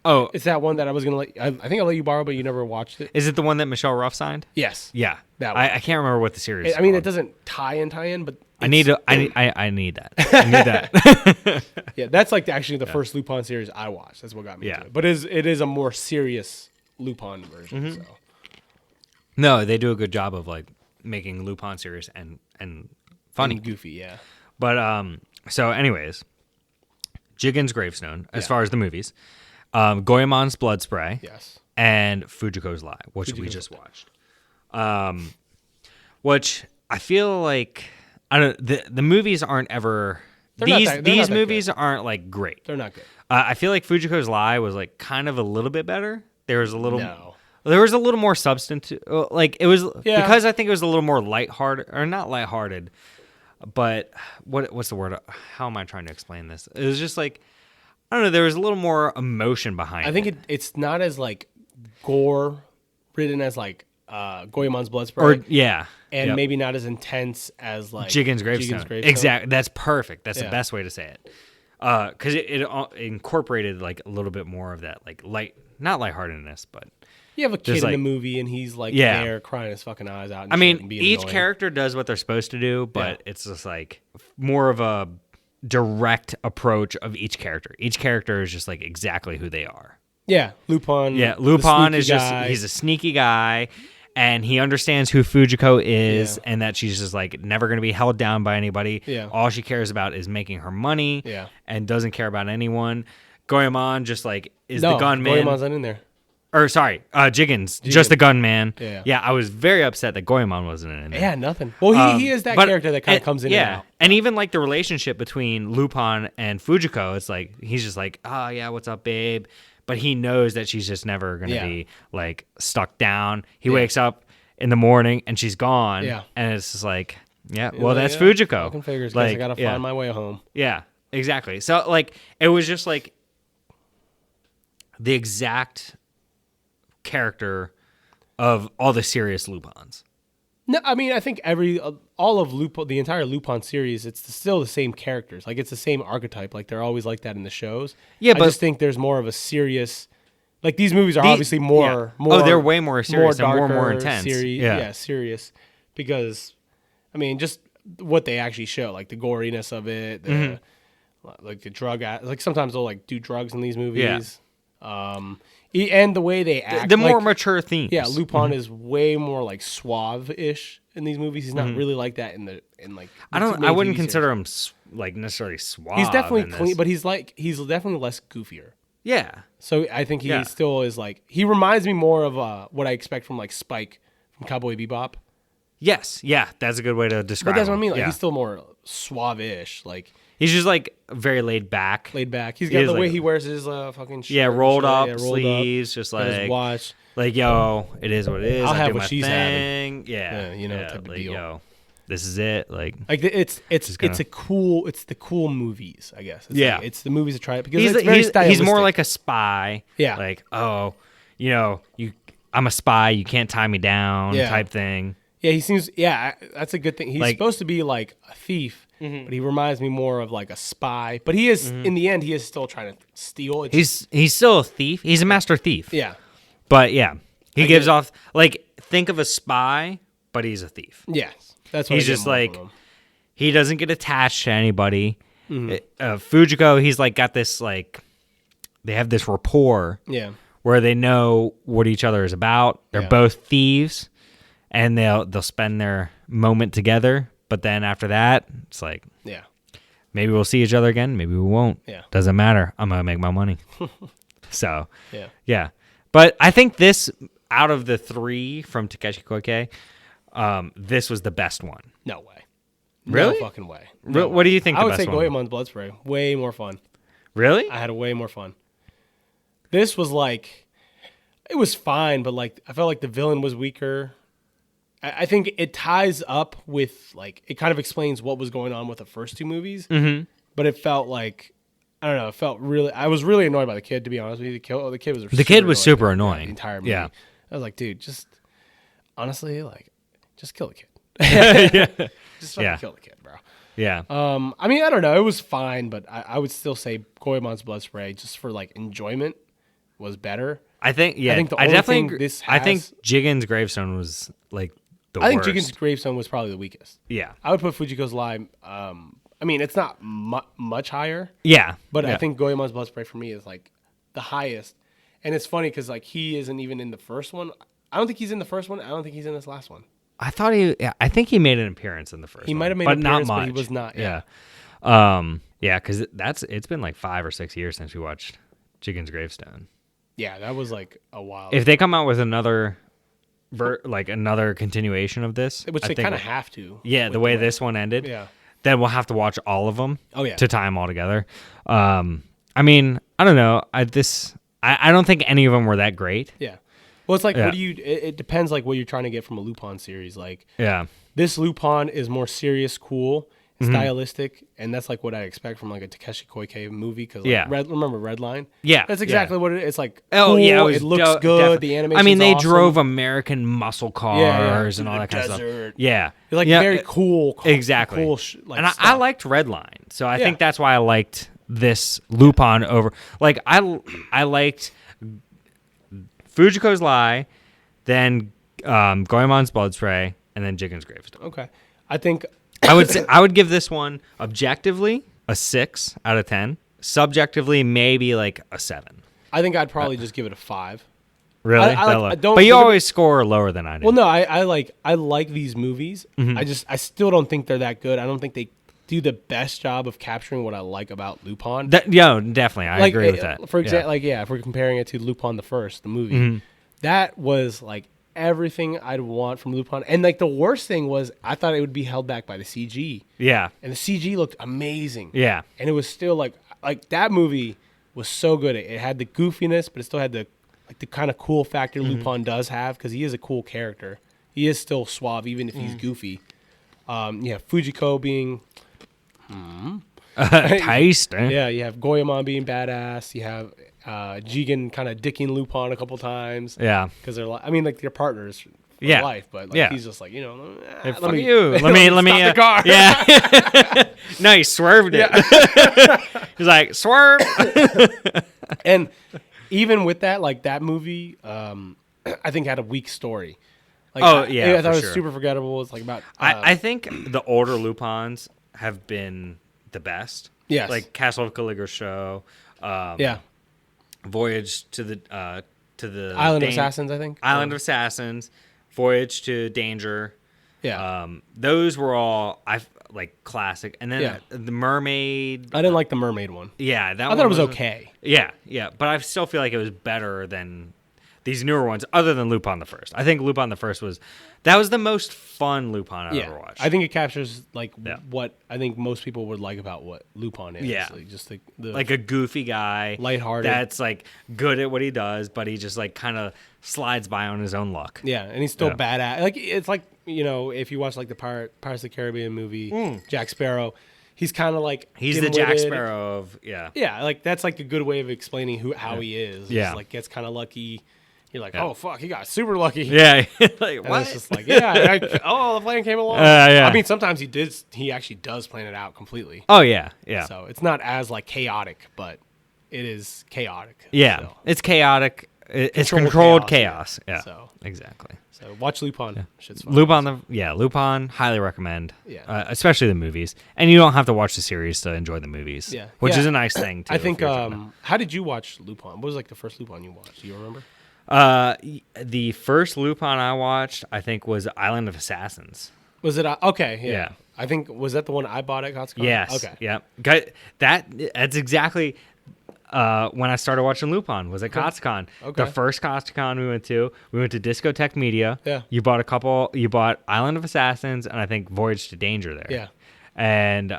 [SPEAKER 2] Oh,
[SPEAKER 3] It's that one that I was gonna let. I think I'll let you borrow, but you never watched it.
[SPEAKER 2] is it the one that Michelle Ruff signed?
[SPEAKER 3] Yes.
[SPEAKER 2] Yeah,
[SPEAKER 3] That one.
[SPEAKER 2] I can't remember what the series. is
[SPEAKER 3] I mean, it
[SPEAKER 2] called.
[SPEAKER 3] doesn't tie in, but
[SPEAKER 2] I need to. I need that. I need that.
[SPEAKER 3] yeah, that's like actually the first Lupin series I watched. That's what got me
[SPEAKER 2] Yeah.
[SPEAKER 3] into it. But it is a more serious Lupin version. So
[SPEAKER 2] No, they do a good job of like making Lupin serious and funny.
[SPEAKER 3] and goofy, yeah.
[SPEAKER 2] But so anyways, Jigen's Gravestone, as
[SPEAKER 3] Yeah.
[SPEAKER 2] far as the movies, Goemon's Blood Spray,
[SPEAKER 3] Yes.
[SPEAKER 2] and Fujiko's Lie, which we just watched. Which I feel like I don't. The movies aren't ever.
[SPEAKER 3] They're not that
[SPEAKER 2] These
[SPEAKER 3] good.
[SPEAKER 2] movies aren't like great.
[SPEAKER 3] They're not good.
[SPEAKER 2] I feel like Fujiko's Lie was like kind of a little bit better. There was a little.
[SPEAKER 3] No.
[SPEAKER 2] There was a little more substance. Like it was
[SPEAKER 3] Yeah.
[SPEAKER 2] because I think it was a little more lighthearted, or not lighthearted, but what's the word? How am I trying to explain this? It was just like I don't know. There was a little more emotion behind.
[SPEAKER 3] I think it's not as like gore ridden as like Goemon's Blood Spray,
[SPEAKER 2] or yeah,
[SPEAKER 3] and
[SPEAKER 2] yep.
[SPEAKER 3] maybe not as intense as like
[SPEAKER 2] Jigen's Gravestone. Exactly. That's perfect. That's the
[SPEAKER 3] Yeah.
[SPEAKER 2] best way to say it. Because it incorporated like a little bit more of that like not lightheartedness, but
[SPEAKER 3] you have a kid
[SPEAKER 2] Just
[SPEAKER 3] in
[SPEAKER 2] like-
[SPEAKER 3] the movie and he's like
[SPEAKER 2] Yeah.
[SPEAKER 3] there crying his fucking eyes out. And
[SPEAKER 2] I
[SPEAKER 3] shit
[SPEAKER 2] mean,
[SPEAKER 3] and being
[SPEAKER 2] each
[SPEAKER 3] annoying.
[SPEAKER 2] character does what they're supposed to do, but
[SPEAKER 3] Yeah.
[SPEAKER 2] it's just like more of a direct approach of each character. Each character is just like exactly who they are.
[SPEAKER 3] Yeah, Lupin.
[SPEAKER 2] Yeah,
[SPEAKER 3] the
[SPEAKER 2] Lupin
[SPEAKER 3] sneaky
[SPEAKER 2] is just
[SPEAKER 3] guy.
[SPEAKER 2] he's a sneaky guy, and he understands who Fujiko is,
[SPEAKER 3] Yeah.
[SPEAKER 2] and that she's just like never going to be held down by anybody.
[SPEAKER 3] Yeah.
[SPEAKER 2] All she cares about is making her money.
[SPEAKER 3] Yeah.
[SPEAKER 2] And doesn't care about anyone. Goemon just like is
[SPEAKER 3] no,
[SPEAKER 2] the gunman.
[SPEAKER 3] Goemon's not in there.
[SPEAKER 2] Or sorry, Jigen's just the gunman.
[SPEAKER 3] Yeah.
[SPEAKER 2] Yeah, I was very upset that Goemon wasn't in there.
[SPEAKER 3] Yeah, nothing. Well, he is that
[SPEAKER 2] But-
[SPEAKER 3] character that kind of
[SPEAKER 2] and-
[SPEAKER 3] comes in
[SPEAKER 2] yeah.
[SPEAKER 3] and out.
[SPEAKER 2] And even like the relationship between Lupin and Fujiko, it's like he's just like, oh yeah, what's up, babe? But he knows that she's just never gonna
[SPEAKER 3] Yeah.
[SPEAKER 2] be like stuck down. He wakes up in the morning and she's gone.
[SPEAKER 3] Yeah.
[SPEAKER 2] And it's just like, yeah,
[SPEAKER 3] He's
[SPEAKER 2] well
[SPEAKER 3] like,
[SPEAKER 2] that's
[SPEAKER 3] yeah,
[SPEAKER 2] Fujiko.
[SPEAKER 3] Fucking figures, guess
[SPEAKER 2] Like,
[SPEAKER 3] I gotta
[SPEAKER 2] yeah.
[SPEAKER 3] find my way home.
[SPEAKER 2] Yeah, exactly. So like it was just like the exact character of all the serious Lupins.
[SPEAKER 3] No, I mean, I think all of Lupin, the entire Lupin series, it's still the same characters. Like it's the same archetype. Like they're always like that in the shows.
[SPEAKER 2] Yeah,
[SPEAKER 3] I
[SPEAKER 2] but-
[SPEAKER 3] just think there's more of a serious. Like these movies are
[SPEAKER 2] The-
[SPEAKER 3] obviously more.
[SPEAKER 2] yeah. Oh, they're way more serious and more
[SPEAKER 3] darker,
[SPEAKER 2] intense.
[SPEAKER 3] Yeah, serious. Because, I mean, just what they actually show, like the goriness of it, like the drug, like sometimes they'll like do drugs in these movies. And the way they act,
[SPEAKER 2] The more
[SPEAKER 3] like,
[SPEAKER 2] mature themes.
[SPEAKER 3] yeah, Lupin is way more like suave-ish in these movies. He's not really like that in like.
[SPEAKER 2] I
[SPEAKER 3] the
[SPEAKER 2] don't.
[SPEAKER 3] main
[SPEAKER 2] I wouldn't
[SPEAKER 3] TV
[SPEAKER 2] consider
[SPEAKER 3] series.
[SPEAKER 2] him like necessarily suave.
[SPEAKER 3] He's definitely
[SPEAKER 2] in this.
[SPEAKER 3] clean, but he's definitely less goofier.
[SPEAKER 2] Yeah.
[SPEAKER 3] So I think he
[SPEAKER 2] Yeah.
[SPEAKER 3] still is like he reminds me more of what I expect from like Spike from Cowboy Bebop.
[SPEAKER 2] Yes. Yeah. That's a good way to describe.
[SPEAKER 3] But that's what I
[SPEAKER 2] him.
[SPEAKER 3] mean. Like
[SPEAKER 2] Yeah.
[SPEAKER 3] he's still more suave-ish, like
[SPEAKER 2] He's just like very laid back.
[SPEAKER 3] laid back. He's
[SPEAKER 2] He
[SPEAKER 3] got
[SPEAKER 2] is
[SPEAKER 3] the way
[SPEAKER 2] like-
[SPEAKER 3] he wears his fucking shirt.
[SPEAKER 2] Yeah,
[SPEAKER 3] and
[SPEAKER 2] rolled
[SPEAKER 3] shit.
[SPEAKER 2] up
[SPEAKER 3] Yeah,
[SPEAKER 2] sleeves, just
[SPEAKER 3] got his
[SPEAKER 2] like
[SPEAKER 3] watch.
[SPEAKER 2] like yo, it is what it is.
[SPEAKER 3] I'll
[SPEAKER 2] I
[SPEAKER 3] have
[SPEAKER 2] do
[SPEAKER 3] what
[SPEAKER 2] my
[SPEAKER 3] she's
[SPEAKER 2] thing.
[SPEAKER 3] having.
[SPEAKER 2] Yeah.
[SPEAKER 3] Yeah, type of
[SPEAKER 2] like,
[SPEAKER 3] deal.
[SPEAKER 2] Yo, this is it. Like
[SPEAKER 3] Like it's
[SPEAKER 2] gonna-
[SPEAKER 3] the cool movies, I guess. It's
[SPEAKER 2] Yeah.
[SPEAKER 3] like, it's the movies that try it because
[SPEAKER 2] he's
[SPEAKER 3] it's very
[SPEAKER 2] he's
[SPEAKER 3] stylistic.
[SPEAKER 2] more like a spy.
[SPEAKER 3] Yeah.
[SPEAKER 2] Like I'm a spy. You can't tie me down.
[SPEAKER 3] Yeah.
[SPEAKER 2] Type thing.
[SPEAKER 3] yeah. He seems that's a good thing. He's
[SPEAKER 2] Like-
[SPEAKER 3] supposed to be like a thief, but he reminds me more of like a spy. But he is in the end he is still trying to steal. It's
[SPEAKER 2] He's still a thief. He's a master thief.
[SPEAKER 3] yeah.
[SPEAKER 2] But yeah, he gives
[SPEAKER 3] get it.
[SPEAKER 2] off like think of a spy, but he's a thief.
[SPEAKER 3] Yes, that's what
[SPEAKER 2] He's
[SPEAKER 3] I get
[SPEAKER 2] just
[SPEAKER 3] more
[SPEAKER 2] like
[SPEAKER 3] from him.
[SPEAKER 2] he doesn't get attached to anybody.
[SPEAKER 3] Mm-hmm.
[SPEAKER 2] Fujiko, he's like got this like they have this rapport
[SPEAKER 3] Yeah,
[SPEAKER 2] where they know what each other is about. They're
[SPEAKER 3] Yeah.
[SPEAKER 2] both thieves, and they'll spend their moment together. But then after that, it's like
[SPEAKER 3] yeah,
[SPEAKER 2] maybe we'll see each other again. Maybe we won't.
[SPEAKER 3] Yeah.
[SPEAKER 2] Doesn't matter. I'm gonna make my money. So
[SPEAKER 3] yeah.
[SPEAKER 2] yeah, but I think this out of the three from Takeshi Koike, this was the best one.
[SPEAKER 3] No way.
[SPEAKER 2] Really?
[SPEAKER 3] No fucking way.
[SPEAKER 2] What do you think?
[SPEAKER 3] I
[SPEAKER 2] The
[SPEAKER 3] would
[SPEAKER 2] best
[SPEAKER 3] say
[SPEAKER 2] one?
[SPEAKER 3] Goemon's Blood Spray. Way more fun.
[SPEAKER 2] Really?
[SPEAKER 3] I had way more fun. This was like, it was fine, but like I felt like the villain was weaker. I think it ties up with like it kind of explains what was going on with the first two movies. Mm-hmm. But it felt like I don't know. It felt really. I was really annoyed by the kid, to be honest with you. The kid was
[SPEAKER 2] super
[SPEAKER 3] throughout
[SPEAKER 2] annoying.
[SPEAKER 3] The entire movie.
[SPEAKER 2] Yeah.
[SPEAKER 3] I was like, dude, just honestly, like, just kill the kid. Just fucking
[SPEAKER 2] Yeah.
[SPEAKER 3] kill the kid, bro.
[SPEAKER 2] Yeah.
[SPEAKER 3] I mean, I don't know. It was fine, but I would still say Goemon's Blood Spray, just for like enjoyment, was better.
[SPEAKER 2] I think. Yeah.
[SPEAKER 3] I think the
[SPEAKER 2] I
[SPEAKER 3] only
[SPEAKER 2] definitely.
[SPEAKER 3] thing this
[SPEAKER 2] I think
[SPEAKER 3] has-
[SPEAKER 2] Jigen's gravestone was like the
[SPEAKER 3] I think
[SPEAKER 2] worst.
[SPEAKER 3] Jigen's Gravestone was probably the weakest.
[SPEAKER 2] Yeah.
[SPEAKER 3] I would put Fujiko's Lie. I mean, it's not much higher,
[SPEAKER 2] Yeah.
[SPEAKER 3] but
[SPEAKER 2] yeah.
[SPEAKER 3] I think Goemon's Blood Spray for me is like the highest. And it's funny because like he isn't even in the first one. I don't think he's in the first one. I don't think he's in this last one.
[SPEAKER 2] I think he made an appearance in the first one.
[SPEAKER 3] He might have made
[SPEAKER 2] but
[SPEAKER 3] an
[SPEAKER 2] not
[SPEAKER 3] appearance,
[SPEAKER 2] much.
[SPEAKER 3] but he was not.
[SPEAKER 2] Yeah. Because it's been like 5 or 6 years since we watched Chicken's Gravestone.
[SPEAKER 3] Yeah, that was like a while.
[SPEAKER 2] If they come out with another another continuation of this,
[SPEAKER 3] which
[SPEAKER 2] I
[SPEAKER 3] they
[SPEAKER 2] think
[SPEAKER 3] kind of have to.
[SPEAKER 2] Yeah, the way this one ended.
[SPEAKER 3] Yeah.
[SPEAKER 2] Then we'll have to watch all of them.
[SPEAKER 3] Oh, yeah.
[SPEAKER 2] To tie them all together. I mean, I don't know. I don't think any of them were that great.
[SPEAKER 3] Yeah. Well, it's like,
[SPEAKER 2] Yeah.
[SPEAKER 3] it depends like what you're trying to get from a Lupin series. Like,
[SPEAKER 2] Yeah.
[SPEAKER 3] this Lupin is more serious, cool, stylistic, and that's like what I expect from like a Takeshi Koike movie. Because
[SPEAKER 2] Yeah.
[SPEAKER 3] remember Redline?
[SPEAKER 2] Yeah,
[SPEAKER 3] That's exactly what it is. It's like,
[SPEAKER 2] Oh
[SPEAKER 3] cool,
[SPEAKER 2] yeah,
[SPEAKER 3] it looks good.
[SPEAKER 2] definitely.
[SPEAKER 3] The animation.
[SPEAKER 2] I mean, they
[SPEAKER 3] awesome.
[SPEAKER 2] drove American muscle cars and
[SPEAKER 3] through
[SPEAKER 2] all
[SPEAKER 3] the
[SPEAKER 2] that kind of stuff.
[SPEAKER 3] desert.
[SPEAKER 2] Yeah,
[SPEAKER 3] They're like
[SPEAKER 2] yeah,
[SPEAKER 3] very cool.
[SPEAKER 2] Exactly.
[SPEAKER 3] Cool. Like,
[SPEAKER 2] and I
[SPEAKER 3] stuff.
[SPEAKER 2] liked Redline, so I
[SPEAKER 3] Yeah.
[SPEAKER 2] think that's why I liked this Lupin over. Like I liked Fujiko's Lie, then Goemon's Blood Spray, and then Chicken's Gravestone.
[SPEAKER 3] Okay. I think
[SPEAKER 2] I would give this one objectively a 6 out of 10. Subjectively, maybe like a 7.
[SPEAKER 3] I think I'd probably just give it a 5.
[SPEAKER 2] Really?
[SPEAKER 3] I
[SPEAKER 2] That low?
[SPEAKER 3] don't
[SPEAKER 2] But you
[SPEAKER 3] give it-
[SPEAKER 2] always score lower than I do.
[SPEAKER 3] Well, no, I like these movies.
[SPEAKER 2] Mm-hmm.
[SPEAKER 3] I still don't think they're that good. I don't think they do the best job of capturing what I like about Lupin.
[SPEAKER 2] Yeah, definitely. I agree with that.
[SPEAKER 3] For example, if we're comparing it to Lupin the movie,
[SPEAKER 2] Mm-hmm.
[SPEAKER 3] that was like everything I'd want from Lupin. And like the worst thing was I thought it would be held back by the CG.
[SPEAKER 2] Yeah.
[SPEAKER 3] And the CG looked amazing.
[SPEAKER 2] Yeah.
[SPEAKER 3] And it was still like that movie was so good. It had the goofiness, but it still had the kind of cool factor Lupin does have because he is a cool character. He is still suave even if he's goofy. Fujiko being
[SPEAKER 2] Tasty.
[SPEAKER 3] yeah, you have Goemon being badass. You have Jigen kind of dicking Lupin a couple times.
[SPEAKER 2] Yeah.
[SPEAKER 3] Because they're they're partners for
[SPEAKER 2] Yeah.
[SPEAKER 3] life, but
[SPEAKER 2] Yeah.
[SPEAKER 3] he's just like,
[SPEAKER 2] Hey,
[SPEAKER 3] let
[SPEAKER 2] fuck
[SPEAKER 3] me
[SPEAKER 2] you. Let me
[SPEAKER 3] stop the car.
[SPEAKER 2] Yeah. No, he swerved it. He's like, swerve.
[SPEAKER 3] And even with that, like that movie, I think had a weak story. Like,
[SPEAKER 2] Oh,
[SPEAKER 3] I
[SPEAKER 2] yeah,
[SPEAKER 3] thought
[SPEAKER 2] for
[SPEAKER 3] it was
[SPEAKER 2] sure.
[SPEAKER 3] super forgettable. It's like about
[SPEAKER 2] I think the older Lupins have been the best.
[SPEAKER 3] Yes.
[SPEAKER 2] Like Castle of Caligula's show.
[SPEAKER 3] yeah,
[SPEAKER 2] Voyage to the
[SPEAKER 3] Island of Assassins, I think.
[SPEAKER 2] Island of Assassins, Voyage to Danger.
[SPEAKER 3] Yeah,
[SPEAKER 2] Those were all like classic, and then
[SPEAKER 3] Yeah.
[SPEAKER 2] the Mermaid.
[SPEAKER 3] I didn't like the mermaid one.
[SPEAKER 2] Yeah, that
[SPEAKER 3] I
[SPEAKER 2] one
[SPEAKER 3] thought it was
[SPEAKER 2] wasn't-
[SPEAKER 3] okay.
[SPEAKER 2] Yeah, but I still feel like it was better than these newer ones, other than Lupin the First. I think Lupin the First was the most fun Lupin I've ever watched.
[SPEAKER 3] I think it captures like
[SPEAKER 2] Yeah.
[SPEAKER 3] what I think most people would like about what Lupin is.
[SPEAKER 2] Yeah.
[SPEAKER 3] Like, just the
[SPEAKER 2] like a goofy guy,
[SPEAKER 3] Lighthearted.
[SPEAKER 2] that's like good at what he does, but he just like kind of slides by on his own luck.
[SPEAKER 3] yeah, and he's still
[SPEAKER 2] Yeah.
[SPEAKER 3] badass. Like it's like if you watch like the Pirates of the Caribbean movie, Jack Sparrow, he's kind of like
[SPEAKER 2] He's the Jack
[SPEAKER 3] dim-witted.
[SPEAKER 2] Sparrow of
[SPEAKER 3] Yeah, like that's like a good way of explaining how he is.
[SPEAKER 2] Yeah.
[SPEAKER 3] Just, like gets kind of lucky. You're like,
[SPEAKER 2] Yeah.
[SPEAKER 3] oh fuck, he got super lucky.
[SPEAKER 2] Yeah, like
[SPEAKER 3] And
[SPEAKER 2] what?
[SPEAKER 3] it's just like, yeah, the plan came along.
[SPEAKER 2] Yeah.
[SPEAKER 3] I mean, sometimes he actually does plan it out completely.
[SPEAKER 2] Oh yeah.
[SPEAKER 3] So it's not as like chaotic, but it is chaotic.
[SPEAKER 2] Yeah,
[SPEAKER 3] So,
[SPEAKER 2] it's chaotic. It's
[SPEAKER 3] Controlled
[SPEAKER 2] controlled
[SPEAKER 3] chaos,
[SPEAKER 2] chaos. Yeah,
[SPEAKER 3] So-
[SPEAKER 2] exactly.
[SPEAKER 3] so watch Lupin. Shit's fun.
[SPEAKER 2] Lupin, highly recommend.
[SPEAKER 3] Yeah.
[SPEAKER 2] Especially the movies, and you don't have to watch the series to enjoy the movies.
[SPEAKER 3] Yeah.
[SPEAKER 2] which
[SPEAKER 3] Yeah.
[SPEAKER 2] is a nice thing too.
[SPEAKER 3] I think.
[SPEAKER 2] if you're trying to-
[SPEAKER 3] How did you watch Lupin? What was like the first Lupin you watched? Do you remember?
[SPEAKER 2] The first Lupin I watched, I think, was Island of Assassins.
[SPEAKER 3] Was it okay? Yeah.
[SPEAKER 2] Yeah.
[SPEAKER 3] I think was that the one I bought at Costco?
[SPEAKER 2] Yes.
[SPEAKER 3] Okay.
[SPEAKER 2] Yeah. That's exactly when I started watching Lupin. Was at Kotzcon.
[SPEAKER 3] Okay.
[SPEAKER 2] The first Kotzcon we went to Discotheque Media.
[SPEAKER 3] Yeah.
[SPEAKER 2] You bought Island of Assassins and I think Voyage to Danger there.
[SPEAKER 3] Yeah.
[SPEAKER 2] And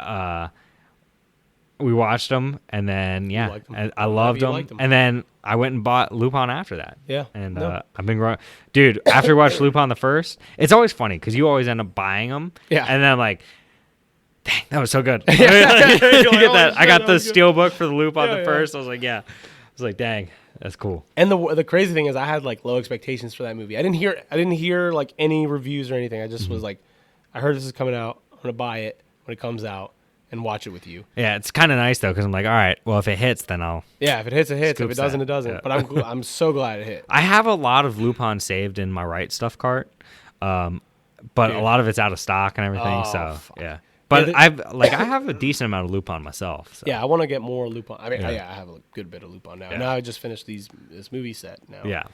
[SPEAKER 2] we watched them, and then
[SPEAKER 3] liked 'em.
[SPEAKER 2] I
[SPEAKER 3] I'm
[SPEAKER 2] loved
[SPEAKER 3] happy you
[SPEAKER 2] them.
[SPEAKER 3] liked 'em.
[SPEAKER 2] And then I went and bought Lupin after that.
[SPEAKER 3] Yeah.
[SPEAKER 2] And
[SPEAKER 3] No.
[SPEAKER 2] I've been growing, dude. After we watched Lupin the First, it's always funny because you always end up buying them.
[SPEAKER 3] Yeah.
[SPEAKER 2] And then I'm like, dang, that was so good. You
[SPEAKER 3] You're like,
[SPEAKER 2] get
[SPEAKER 3] "Oh,
[SPEAKER 2] that? I
[SPEAKER 3] shit,
[SPEAKER 2] got
[SPEAKER 3] that
[SPEAKER 2] the
[SPEAKER 3] was good."
[SPEAKER 2] steel book for the Lupin
[SPEAKER 3] Yeah,
[SPEAKER 2] the
[SPEAKER 3] yeah.
[SPEAKER 2] First. I was like, yeah. I was like, dang, that's cool.
[SPEAKER 3] And the crazy thing is, I had like low expectations for that movie. I didn't hear like any reviews or anything. I just was like, I heard this is coming out. I'm gonna buy it when it comes out and watch it with you.
[SPEAKER 2] Yeah, it's kind of nice though because I'm like, all right, well, if it hits, then I'll.
[SPEAKER 3] Yeah, if it hits, it hits. If
[SPEAKER 2] Scoops
[SPEAKER 3] it doesn't,
[SPEAKER 2] that.
[SPEAKER 3] it doesn't.
[SPEAKER 2] Yeah.
[SPEAKER 3] But I'm so glad it hit.
[SPEAKER 2] I have a lot of Lupin saved in my right stuff cart, but
[SPEAKER 3] Dude.
[SPEAKER 2] a lot of it's out of stock and everything.
[SPEAKER 3] Oh,
[SPEAKER 2] so
[SPEAKER 3] fuck.
[SPEAKER 2] yeah. But
[SPEAKER 3] Yeah,
[SPEAKER 2] I have a decent amount of Lupin myself. So.
[SPEAKER 3] Yeah, I want to get more Lupin. I mean,
[SPEAKER 2] Yeah.
[SPEAKER 3] yeah, I have a good bit of Lupin now.
[SPEAKER 2] Yeah.
[SPEAKER 3] Now I just finished this movie set now.
[SPEAKER 2] Yeah.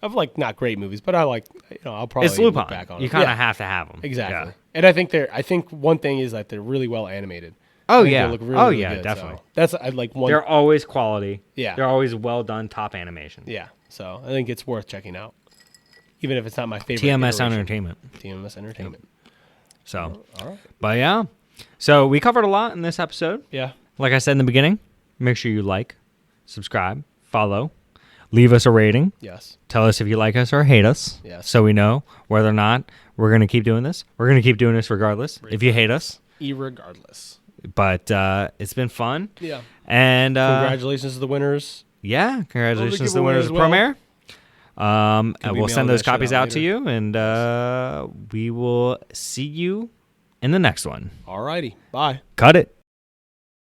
[SPEAKER 3] Of like not great movies, but I like I'll probably
[SPEAKER 2] It's Lupin.
[SPEAKER 3] look back on
[SPEAKER 2] You
[SPEAKER 3] it.
[SPEAKER 2] kind of
[SPEAKER 3] Yeah,
[SPEAKER 2] have to have them.
[SPEAKER 3] exactly.
[SPEAKER 2] Yeah.
[SPEAKER 3] And I think one thing is that they're really well animated.
[SPEAKER 2] Oh,
[SPEAKER 3] I think they
[SPEAKER 2] yeah.
[SPEAKER 3] look really,
[SPEAKER 2] Oh,
[SPEAKER 3] really
[SPEAKER 2] yeah,
[SPEAKER 3] good,
[SPEAKER 2] definitely.
[SPEAKER 3] So that's I like one.
[SPEAKER 2] They're always quality.
[SPEAKER 3] Yeah.
[SPEAKER 2] They're always well done, top animation.
[SPEAKER 3] Yeah, so I think it's worth checking out, even if it's not my favorite.
[SPEAKER 2] TMS
[SPEAKER 3] iteration.
[SPEAKER 2] Entertainment.
[SPEAKER 3] TMS Entertainment.
[SPEAKER 2] So,
[SPEAKER 3] All right.
[SPEAKER 2] but yeah. So we covered a lot in this episode.
[SPEAKER 3] Yeah.
[SPEAKER 2] Like I said in the beginning, make sure you like, subscribe, follow, leave us a rating.
[SPEAKER 3] Yes.
[SPEAKER 2] Tell us if you like us or hate us.
[SPEAKER 3] Yes.
[SPEAKER 2] So we know whether or not we're going to keep doing this. We're going to keep doing this regardless. If you hate us.
[SPEAKER 3] Irregardless.
[SPEAKER 2] But it's been fun.
[SPEAKER 3] Yeah.
[SPEAKER 2] And
[SPEAKER 3] Congratulations to the winners.
[SPEAKER 2] yeah, congratulations to the
[SPEAKER 3] giveaway
[SPEAKER 2] winners
[SPEAKER 3] as
[SPEAKER 2] of
[SPEAKER 3] well.
[SPEAKER 2] Premiere. And
[SPEAKER 3] be
[SPEAKER 2] we'll send
[SPEAKER 3] mailing
[SPEAKER 2] those
[SPEAKER 3] that shit
[SPEAKER 2] copies
[SPEAKER 3] out
[SPEAKER 2] out to
[SPEAKER 3] later.
[SPEAKER 2] you. And we will see you in the next one.
[SPEAKER 3] Alrighty. Bye.
[SPEAKER 2] Cut it.